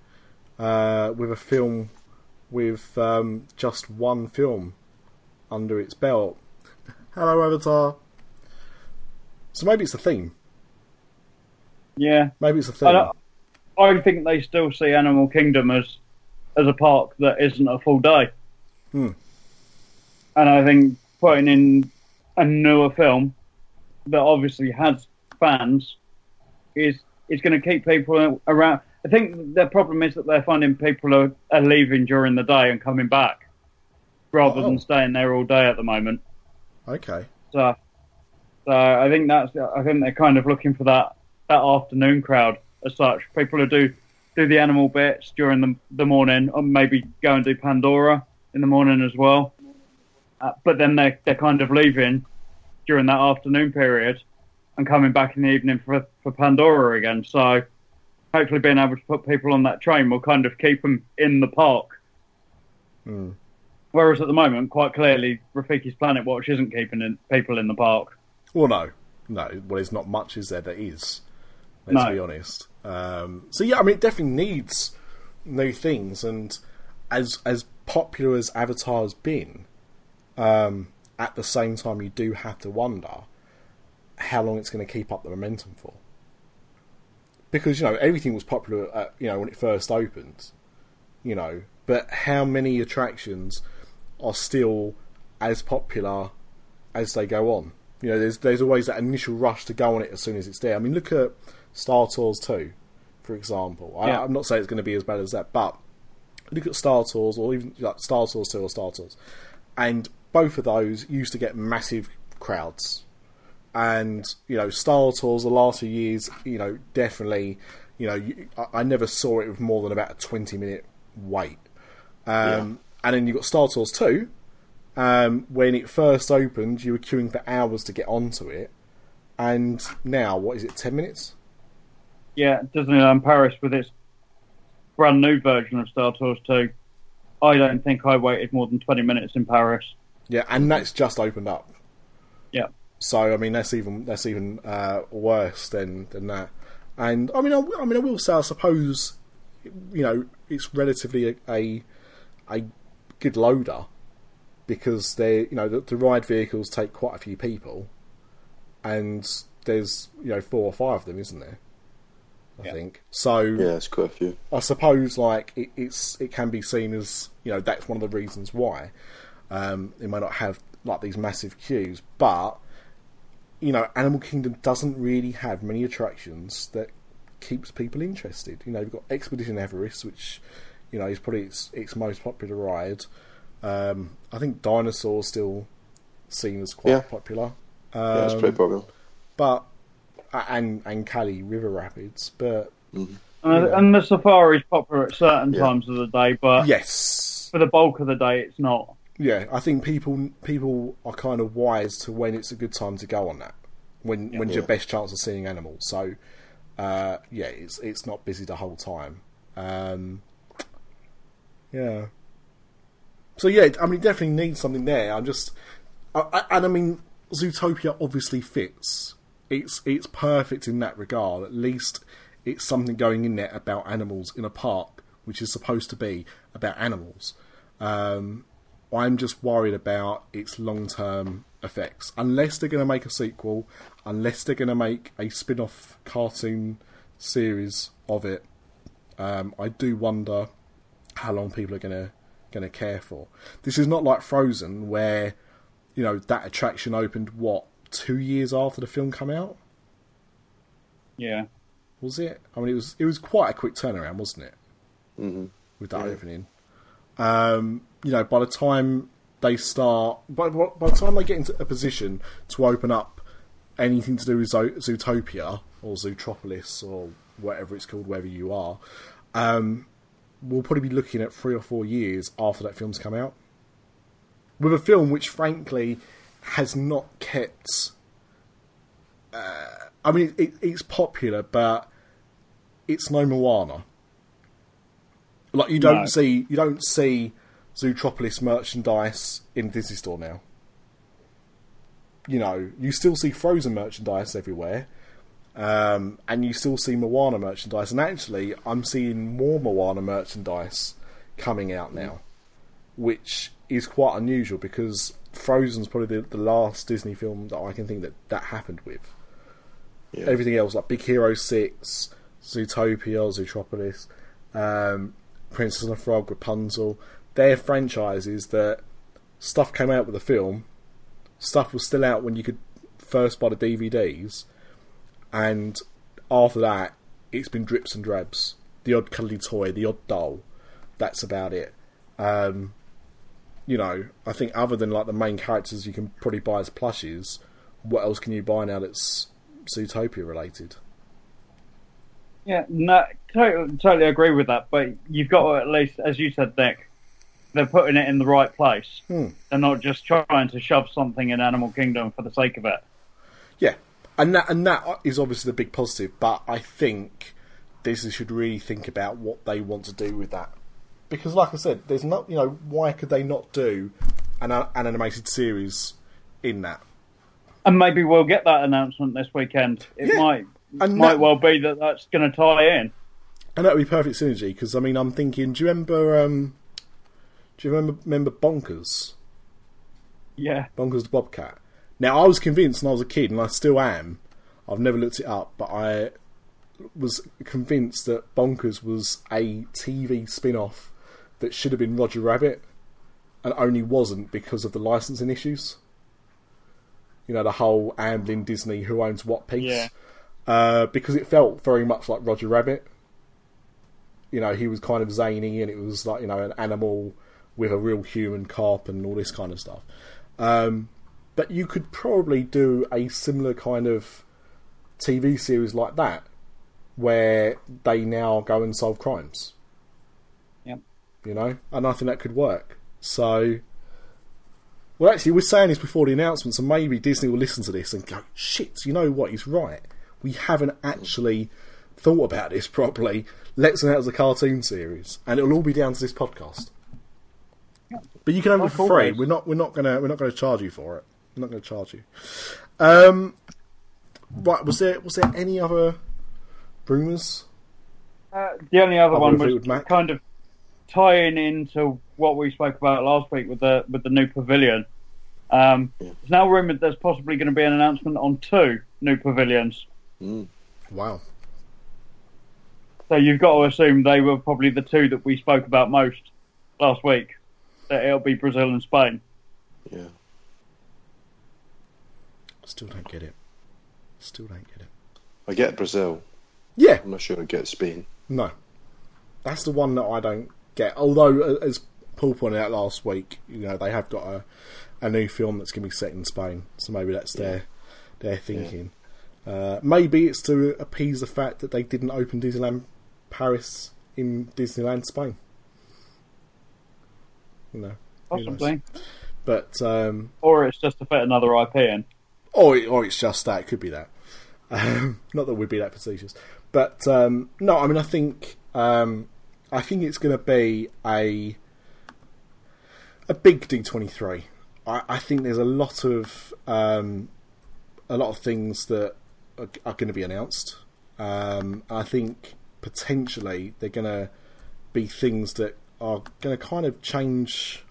with a film with just one film under its belt. Hello, Avatar. So maybe it's a theme. Yeah. Maybe it's a theme. I think they still see Animal Kingdom as a park that isn't a full day. And I think putting in a newer film that obviously has fans is going to keep people around. I think the problem is that they're finding people are leaving during the day and coming back rather than staying there all day at the moment. Okay. So I think they're kind of looking for that afternoon crowd as such. People who do the animal bits during the morning, or maybe go and do Pandora in the morning as well. But then they're kind of leaving during that afternoon period and coming back in the evening for Pandora again. So hopefully being able to put people on that train will kind of keep them in the park. Whereas at the moment, quite clearly, Rafiki's Planet Watch isn't keeping people in the park. Well, no. Well, there's not much, is there, that is. Let's be honest. So yeah, I mean, it definitely needs new things, and as popular as Avatar's been, at the same time, you do have to wonder how long it's going to keep up the momentum for. Because, everything was popular, when it first opened, but how many attractions are still as popular as they go on? There's always that initial rush to go on it as soon as it's there. I mean, look at Star Tours 2, for example. Yeah. I'm not saying it's going to be as bad as that, but look at Star Tours, or even like Star Tours 2 or Star Tours, and both of those used to get massive crowds. And Star Tours the last few years, definitely, I never saw it with more than about a 20-minute wait. And then you've got Star Tours 2. When it first opened, you were queuing for hours to get onto it, and now, what is it, 10 minutes? Yeah, Disneyland Paris with its brand new version of Star Tours 2. I don't think I waited more than 20 minutes in Paris. Yeah, and that's just opened up. Yeah. So I mean, that's even worse than that. And I will say, I suppose, it's relatively a good loader. Because the ride vehicles take quite a few people, and there's 4 or 5 of them, isn't there? I think so. Yeah, it's quite a few. I suppose it can be seen as that's one of the reasons why it may not have like these massive queues, but Animal Kingdom doesn't really have many attractions that keeps people interested. You've got Expedition Everest, which is probably its most popular ride. I think Dinosaur's still seen as quite popular. Yeah, it's pretty popular. But and Cali River Rapids, but and the Safari's popular at certain times of the day, but yes, for the bulk of the day, it's not. Yeah, I think people are kind of wise to when it's a good time to go on that, when's your best chance of seeing animals. So it's not busy the whole time. Yeah. So yeah, I mean, definitely needs something there. I mean, Zootopia obviously fits. It's perfect in that regard. At least it's something going in there about animals in a park, which is supposed to be about animals. I'm just worried about its long-term effects. Unless they're going to make a sequel, unless they're going to make a spin-off cartoon series of it, I do wonder how long people are going to care for. This is not like Frozen, where, you know, that attraction opened, 2 years after the film came out? Yeah. Was it? I mean, it was quite a quick turnaround, wasn't it? Mm-hmm. With that opening. You know, by the time they start... By the time they get into a position to open up anything to do with Zootopia, or Zootropolis, or whatever it's called, wherever you are, we'll probably be looking at 3 or 4 years after that film's come out. With a film which, frankly, has not kept... I mean, it's popular, but it's no Moana. Like, you don't see Zootropolis merchandise in Disney Store now. You know, you still see Frozen merchandise everywhere, and you still see Moana merchandise. And actually, I'm seeing more Moana merchandise coming out now, which is quite unusual, because Frozen's probably the last Disney film that I can think that happened with. Yeah. Everything else, like Big Hero 6, Zootopia, Zootropolis, Princess and the Frog, Rapunzel, they're franchises that stuff came out with the film, stuff was still out when you could first buy the DVDs, and after that, it's been drips and drabs. The odd cuddly toy, the odd doll, that's about it. You know, I think other than like the main characters you can probably buy as plushies, what else can you buy now that's Zootopia related? Yeah, no, totally agree with that. But you've got to, at least, as you said, Nick, they're putting it in the right place. They're not just trying to shove something in Animal Kingdom for the sake of it. Yeah, and that is obviously the big positive. But I think Disney should really think about what they want to do with that, because, like I said, there's not, you know, why could they not do an animated series in that? And maybe we'll get that announcement this weekend. It might well be that's going to tie in. And that would be perfect synergy, because, I mean, I'm thinking, do you remember Bonkers? Yeah. Bonkers the Bobcat. Now, I was convinced when I was a kid, and I still am, I've never looked it up, but I was convinced that Bonkers was a TV spin-off that should have been Roger Rabbit, and only wasn't because of the licensing issues. You know, the whole Amblin Disney who owns what piece. Yeah. Because it felt very much like Roger Rabbit. You know, he was kind of zany, and it was like, you know, an animal with a real human carp and all this kind of stuff. But you could probably do a similar kind of TV series like that, where they now go and solve crimes. Yep. You know, and I think that could work. So... Well, actually, we're saying this before the announcement, so maybe Disney will listen to this and go, shit, you know what, he's right. We haven't actually thought about this properly. Let's announce a cartoon series, and it'll all be down to this podcast. Yeah. But you can have it for free. We're not gonna charge you for it. We're not gonna charge you. Right, was there any other rumours? The only other one was kind of tying into what we spoke about last week with the new pavilion. It's now rumoured there's possibly going to be an announcement on 2 new pavilions. Wow. So you've got to assume they were probably the 2 that we spoke about most last week. That it'll be Brazil and Spain. Yeah. Still don't get it. I get Brazil. Yeah. I'm not sure I get Spain. No. That's the one that I don't get. Although, as Paul pointed out last week, you know, they have got a new film that's going to be set in Spain, so maybe that's their thinking. Yeah. Maybe it's to appease the fact that they didn't open Disneyland Paris in Disneyland Spain. You know, possibly. But or it's just to fit another IP in. Or it's just that. It could be that. Not that we'd be that facetious, but no. I mean, I think it's going to be a big D23. I think there's a lot of things that are going to be announced. I think potentially they're going to be things that are going to kind of change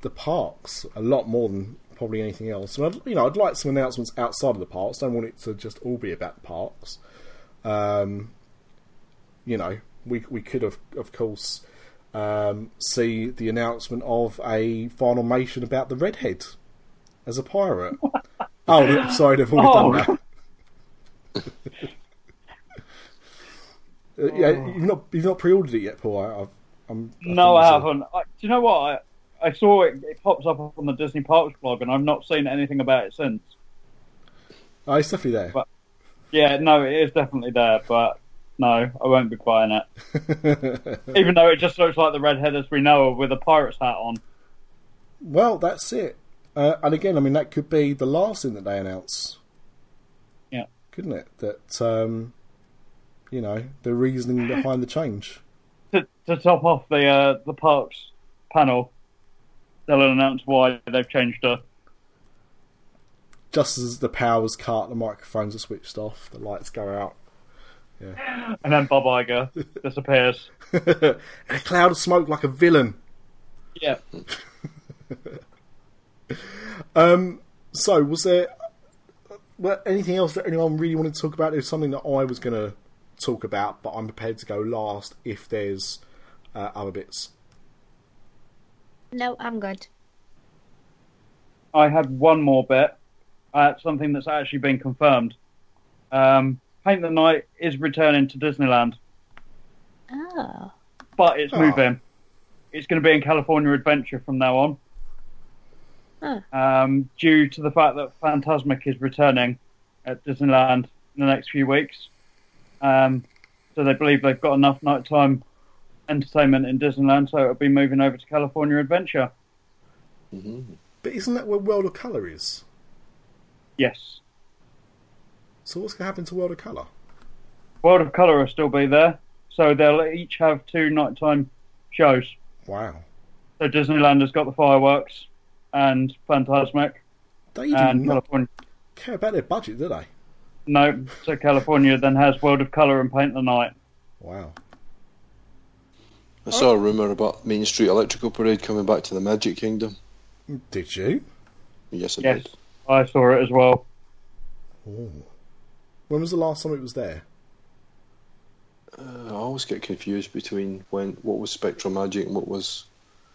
the parks a lot more than probably anything else. And I'd like some announcements outside of the parks. Don't want it to just all be about the parks. We could have, of course, see the announcement of a Filmation about the redhead as a pirate. Oh, sorry, they've already done that. You've not pre-ordered it yet, Paul. I haven't. Do you know what? I saw it. It pops up on the Disney Parks blog, and I've not seen anything about it since. Oh, it's definitely there. But, yeah, no, it is definitely there, but no, I won't be buying it. Even though it just looks like the redhead as we know her with a pirate's hat on. Well, that's it. And again, I mean, that could be the last thing that they announce. Yeah. Couldn't it? That, the reasoning behind the change. To top off the parks panel, they'll announce why they've changed her. Just as the power's cut, the microphones are switched off, the lights go out. Yeah. And then Bob Iger disappears. A cloud of smoke like a villain. Yeah. So, was there anything else that anyone really wanted to talk about? There's something that I was going to talk about, but I'm prepared to go last if there's other bits. No, I'm good. I had one more bit. Something that's actually been confirmed. Paint the Night is returning to Disneyland. Oh. But it's moving. It's going to be in California Adventure from now on. Oh. Due to the fact that Fantasmic is returning at Disneyland in the next few weeks. So they believe they've got enough nighttime entertainment in Disneyland, so it'll be moving over to California Adventure. Mm-hmm. But isn't that where World of Colour is? Yes. So what's going to happen to World of Colour? World of Colour will still be there, so they'll each have 2 nighttime shows. Wow. So Disneyland has got the fireworks and Fantasmic. They do not care about their budget, do they? No, so California then has World of Colour and Paint the Night. Wow. I saw a rumour about Main Street Electrical Parade coming back to the Magic Kingdom. Did you? Yes, I did. I saw it as well. Ooh. When was the last time it was there? I always get confused between what was Spectral Magic and what was...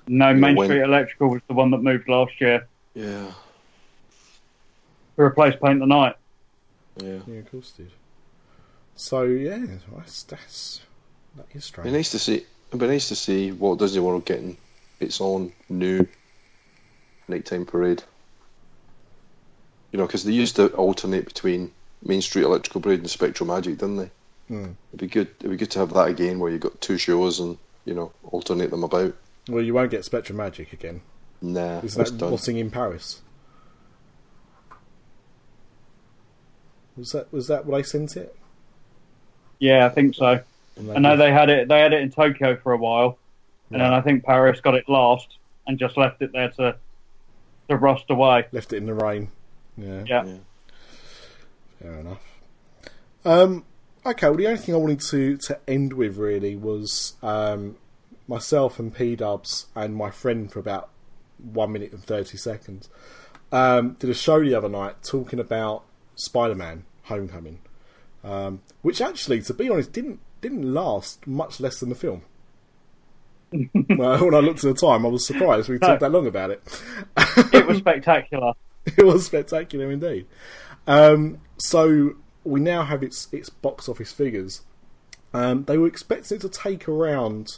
No, Main Street Electrical was the one that moved last year. Yeah. To replace Paint the Night. Yeah. Yeah, of course it did. So, yeah, that is strange. It'd be nice to see Walt Disney World getting its own new nighttime parade. Because they used to alternate between Main Street Electrical Parade and Spectral Magic, didn't they? Mm. It'd be good to have that again, where you got 2 shows and alternate them about. Well, you won't get Spectral Magic again. Nah, isn't that what's in Paris? Was that what I sent it? Yeah, I think so. I know they had it in Tokyo for a while, and then I think Paris got it last and just left it there to rust away. Left it in the rain. Yeah. Fair enough. Okay, well, the only thing I wanted to end with really was myself and P-Dubs and my friend for about 1 minute and 30 seconds did a show the other night talking about Spider-Man Homecoming, which actually, to be honest, didn't last much less than the film. Well, when I looked at the time, I was surprised we talked that long about it. It was spectacular. It was spectacular indeed. So we now have its box office figures. They were expecting it to take around...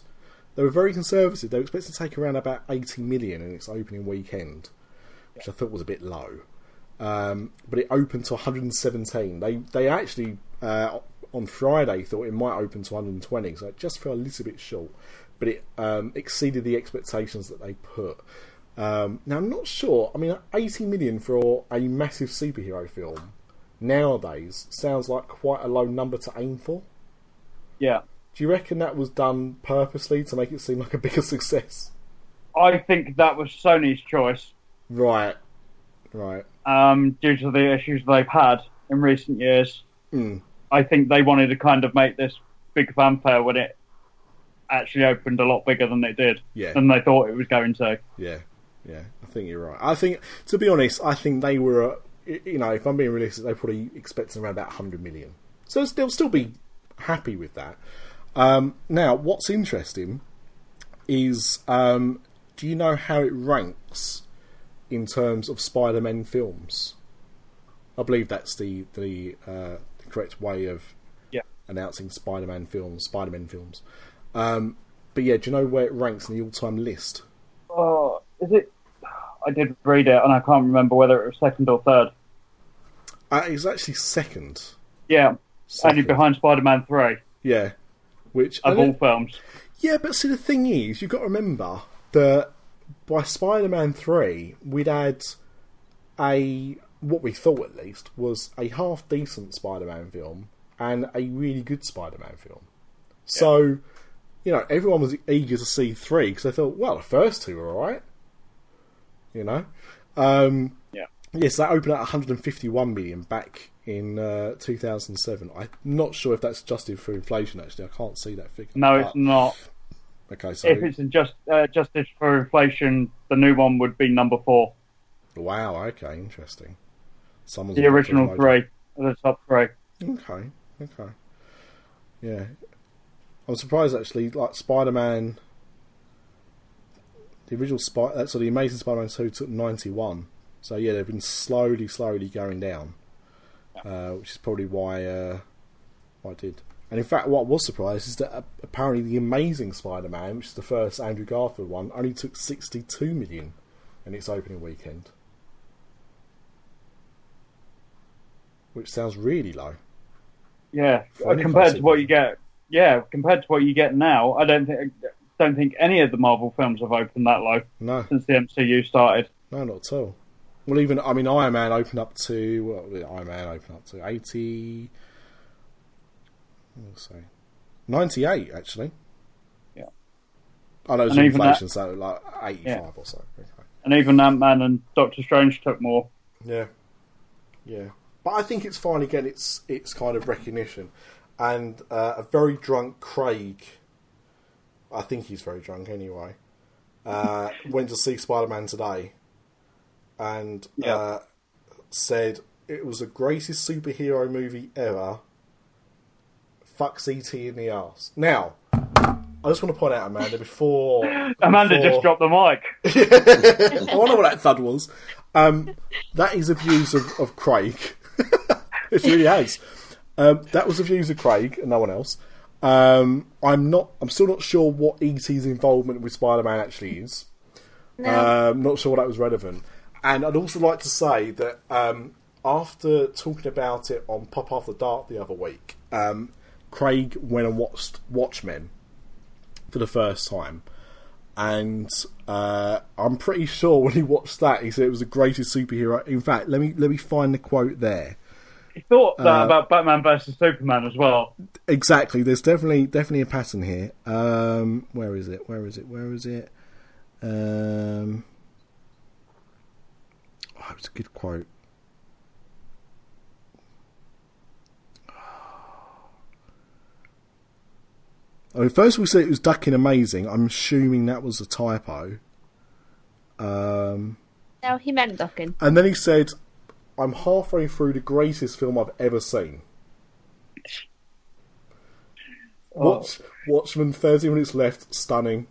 They were very conservative. They were expecting to take around about 80 million in its opening weekend, which I thought was a bit low. But it opened to 117. They actually, on Friday, thought it might open to 120, so it just fell a little bit short. But it exceeded the expectations that they put. Now, I'm not sure. I mean, 80 million for a massive superhero film nowadays sounds like quite a low number to aim for. Yeah. Do you reckon that was done purposely to make it seem like a bigger success? I think that was Sony's choice. Right. Due to the issues they've had in recent years. I think they wanted to kind of make this big fanfare when it actually opened a lot bigger than it did. Yeah. Than they thought it was going to. Yeah. Yeah, I think you're right. I think, to be honest, I think they were, if I'm being realistic, they probably expecting around about 100 million. So they'll still be happy with that. Now, what's interesting is, do you know how it ranks in terms of Spider-Man films? I believe that's the correct way of announcing Spider-Man films. But yeah, do you know where it ranks in the all-time list? Oh, is it? I did read it, and I can't remember whether it was second or third. It's actually second. Yeah, only behind Spider-Man 3. Yeah, which of all films. Yeah, but see, the thing is, you've got to remember that by Spider-Man 3, we'd had what we thought at least was a half-decent Spider-Man film and a really good Spider-Man film. So, everyone was eager to see 3 because they thought, well, the first 2 were alright. Yes, that opened at 151 million back in 2007. I'm not sure if that's adjusted for inflation, actually. I can't see that figure. No, it's not. Okay, so if it's adjusted for inflation, the new one would be number 4. Wow, okay, interesting. The original 3, the top 3. Okay. Yeah. I'm surprised, actually, like Spider-Man... The original the Amazing Spider-Man 2 took 91. So yeah, they've been slowly going down, which is probably why I did. And in fact, what I was surprised is that apparently the Amazing Spider-Man, which is the first Andrew Garfield one, only took 62 million in its opening weekend, which sounds really low. Yeah, compared to what you get. Yeah, compared to what you get now, I don't think any of the Marvel films have opened that low. No, since the MCU started. No, not at all. Well, even Iron Man opened up to 80. We'll say 98 actually. Yeah. I know it's inflation, so like 85 or so. Okay. And even Ant-Man and Doctor Strange took more. Yeah. But I think it's finally getting its kind of recognition, and a very drunk Craig. I think he's very drunk anyway. Went to see Spider-Man today. And said it was the greatest superhero movie ever. Fucks E.T. in the arse. Now, I just want to point out, Amanda, before just dropped the mic. I wonder what that thud was. That is the views of Craig. It really has. That was the views of Craig and no one else. I'm still not sure what E.T.'s involvement with Spider-Man actually is. No. Not sure what that was relevant. And I'd also like to say that after talking about it on Pop After Dark the other week, Craig went and watched Watchmen for the first time. And I'm pretty sure when he watched that, he said it was the greatest superhero. In fact, let me find the quote there. He thought that about Batman vs Superman as well. Exactly. There's definitely a pattern here. Where is it? It was a good quote. First we said it was ducking amazing. I'm assuming that was a typo. No, he meant ducking. And then he said, I'm halfway through the greatest film I've ever seen. Watchmen, 30 minutes left, stunning.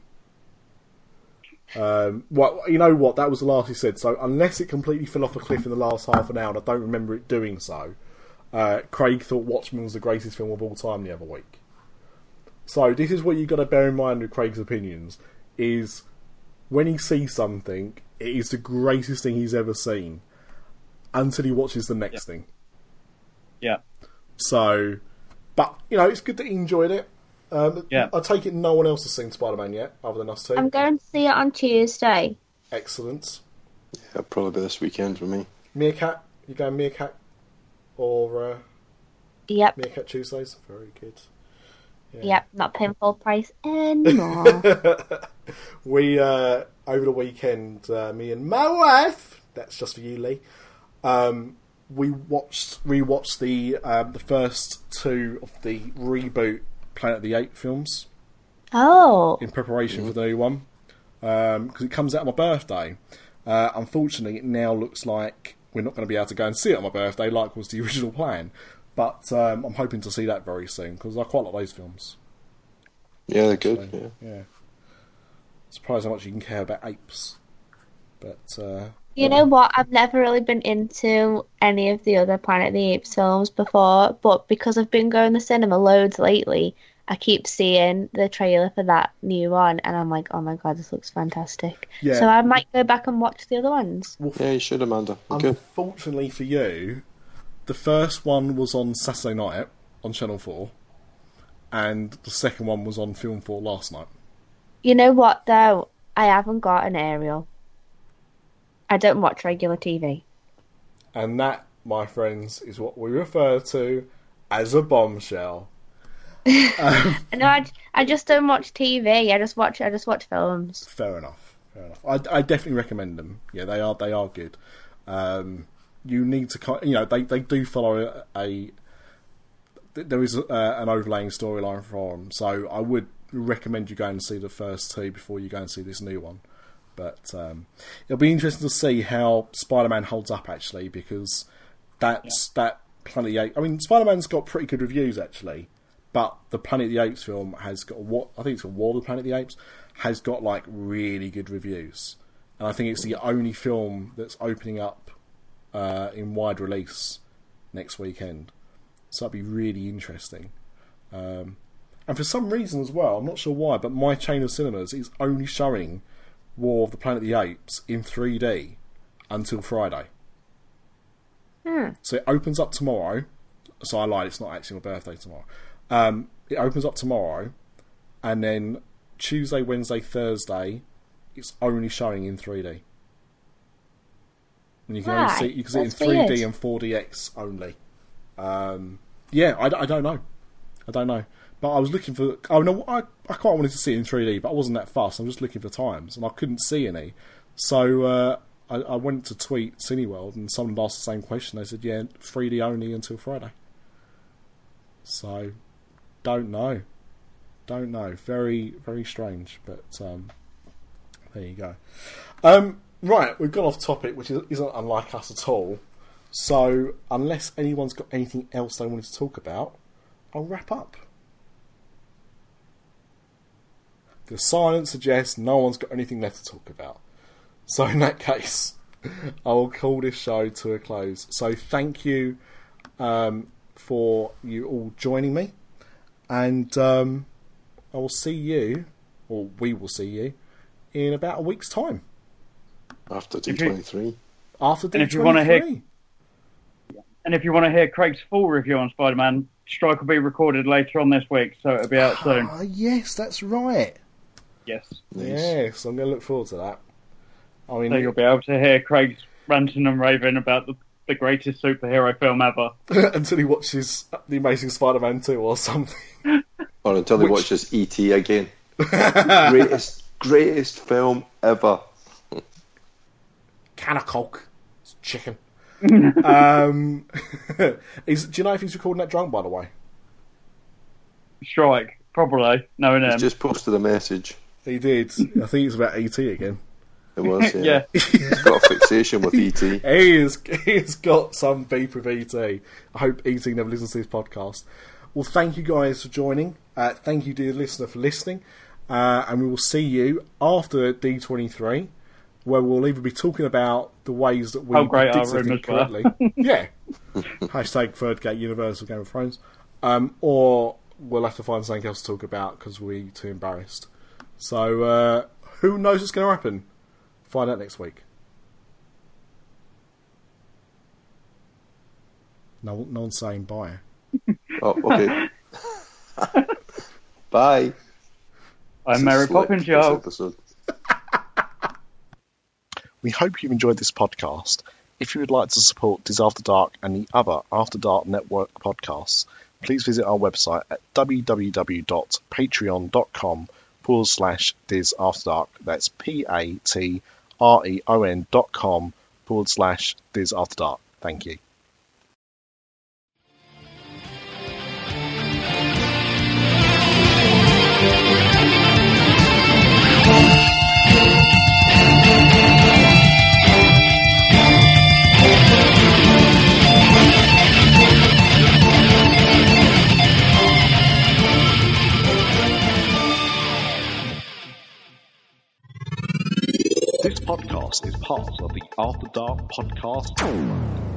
Well, you know what? That was the last he said. So unless it completely fell off a cliff in the last half an hour, and I don't remember it doing so, Craig thought Watchmen was the greatest film of all time the other week. So this is what you've got to bear in mind with Craig's opinions, is when he sees something, it is the greatest thing he's ever seen until he watches the next thing. Yeah. So, but, it's good that he enjoyed it. I take it no one else has seen Spider-Man yet, other than us two. I'm going to see it on Tuesday. Excellent. Yeah, probably be this weekend for me. Meerkat? You going Meerkat? Or Yep. Meerkat Tuesdays? Very good. Yeah. Yep, not paying full price anymore. We, over the weekend, me and my wife, that's just for you, Lee, we rewatched the first 2 of the reboot Planet of the Apes films. Oh. In preparation for the new one. because it comes out on my birthday. Unfortunately, it now looks like we're not going to be able to go and see it on my birthday, like was the original plan. But I'm hoping to see that very soon, because I quite like those films. Yeah, they're good. Yeah. Surprised how much you can care about apes. But you know what? I've never really been into any of the other Planet of the Apes films before, but because I've been going to the cinema loads lately, I keep seeing the trailer for that new one, and I'm like, oh my god, this looks fantastic. Yeah. So I might go back and watch the other ones. Well, yeah, you should, Amanda. Unfortunately for you, the first one was on Saturday night on Channel 4, and the second one was on Film 4 last night. You know what, though? I haven't got an aerial. I don't watch regular TV. And that, my friends, is what we refer to as a bombshell. No, I just don't watch TV. I just watch films. Fair enough. I definitely recommend them. Yeah, they are good. You need to, they do follow there is an overlaying storyline for them. So I would recommend you go and see the first two before you go and see this new one. But it'll be interesting to see how Spider-Man holds up, actually, because that Planet of the Apes. I mean, Spider-Man's got pretty good reviews, actually, but the Planet of the Apes film has got I think it's called War of the Planet of the Apes, has got like really good reviews, and I think it's the only film that's opening up in wide release next weekend. So that'd be really interesting. And for some reason as well, I'm not sure why, but my chain of cinemas is only showing War of the Planet of the Apes in 3D until Friday. So it opens up tomorrow. So I lied, it's not actually my birthday tomorrow. It opens up tomorrow, and then Tuesday, Wednesday, Thursday, it's only showing in 3D. And you can only see it in 3D and 4DX only. I don't know. But I was looking for... Oh, no, I quite wanted to see it in 3D, but I wasn't that fast. I'm just looking for times, and I couldn't see any. So I went to tweet Cineworld, and someone asked the same question. They said, 3D only until Friday. So, don't know. Very, very strange, but there you go. Right, we've gone off topic, which isn't unlike us at all. So, unless anyone's got anything else they wanted to talk about, I'll wrap up. The silence suggests no one's got anything left to talk about. So in that case, I will call this show to a close. So thank you for you all joining me. And I will see you, or we will see you, in about a week's time. After D23. After D23. And if you want to hear Craig's full review on Spider-Man, S.T.R.I.K.E will be recorded later on this week, so it'll be out soon. Yes, that's right. Yes. Yes, I'm going to look forward to that. I mean, so you'll be able to hear Craig's ranting and raving about the greatest superhero film ever. Until he watches The Amazing Spider-Man 2 or something. Or until he watches E.T. again. Greatest film ever. Can of Coke. It's chicken. Do you know if he's recording that drunk, by the way? S.T.R.I.K.E, probably. Knowing him. He's just posted a message. He did. I think it's about E.T. again. It was, yeah. He's got a fixation with E.T. He's got some beef with E.T. I hope E.T. never listens to this podcast. Well, thank you guys for joining. Thank you, dear listener, for listening. And we will see you after D23, where we'll either be talking about the ways that we predict everything correctly. Yeah. Hashtag Third-Gate Universal Game of Thrones. Or we'll have to find something else to talk about because we're too embarrassed. So, who knows what's going to happen? Find out next week. No one's saying bye. Oh, okay. Bye. I'm Mary Poppins, y'all. We hope you've enjoyed this podcast. If you would like to support Dis After Dark and the other After Dark Network podcasts, please visit our website at www.patreon.com/Dis After Dark. That's patreon.com/Dis After Dark. Thank you. This podcast is part of the After Dark Podcast Network.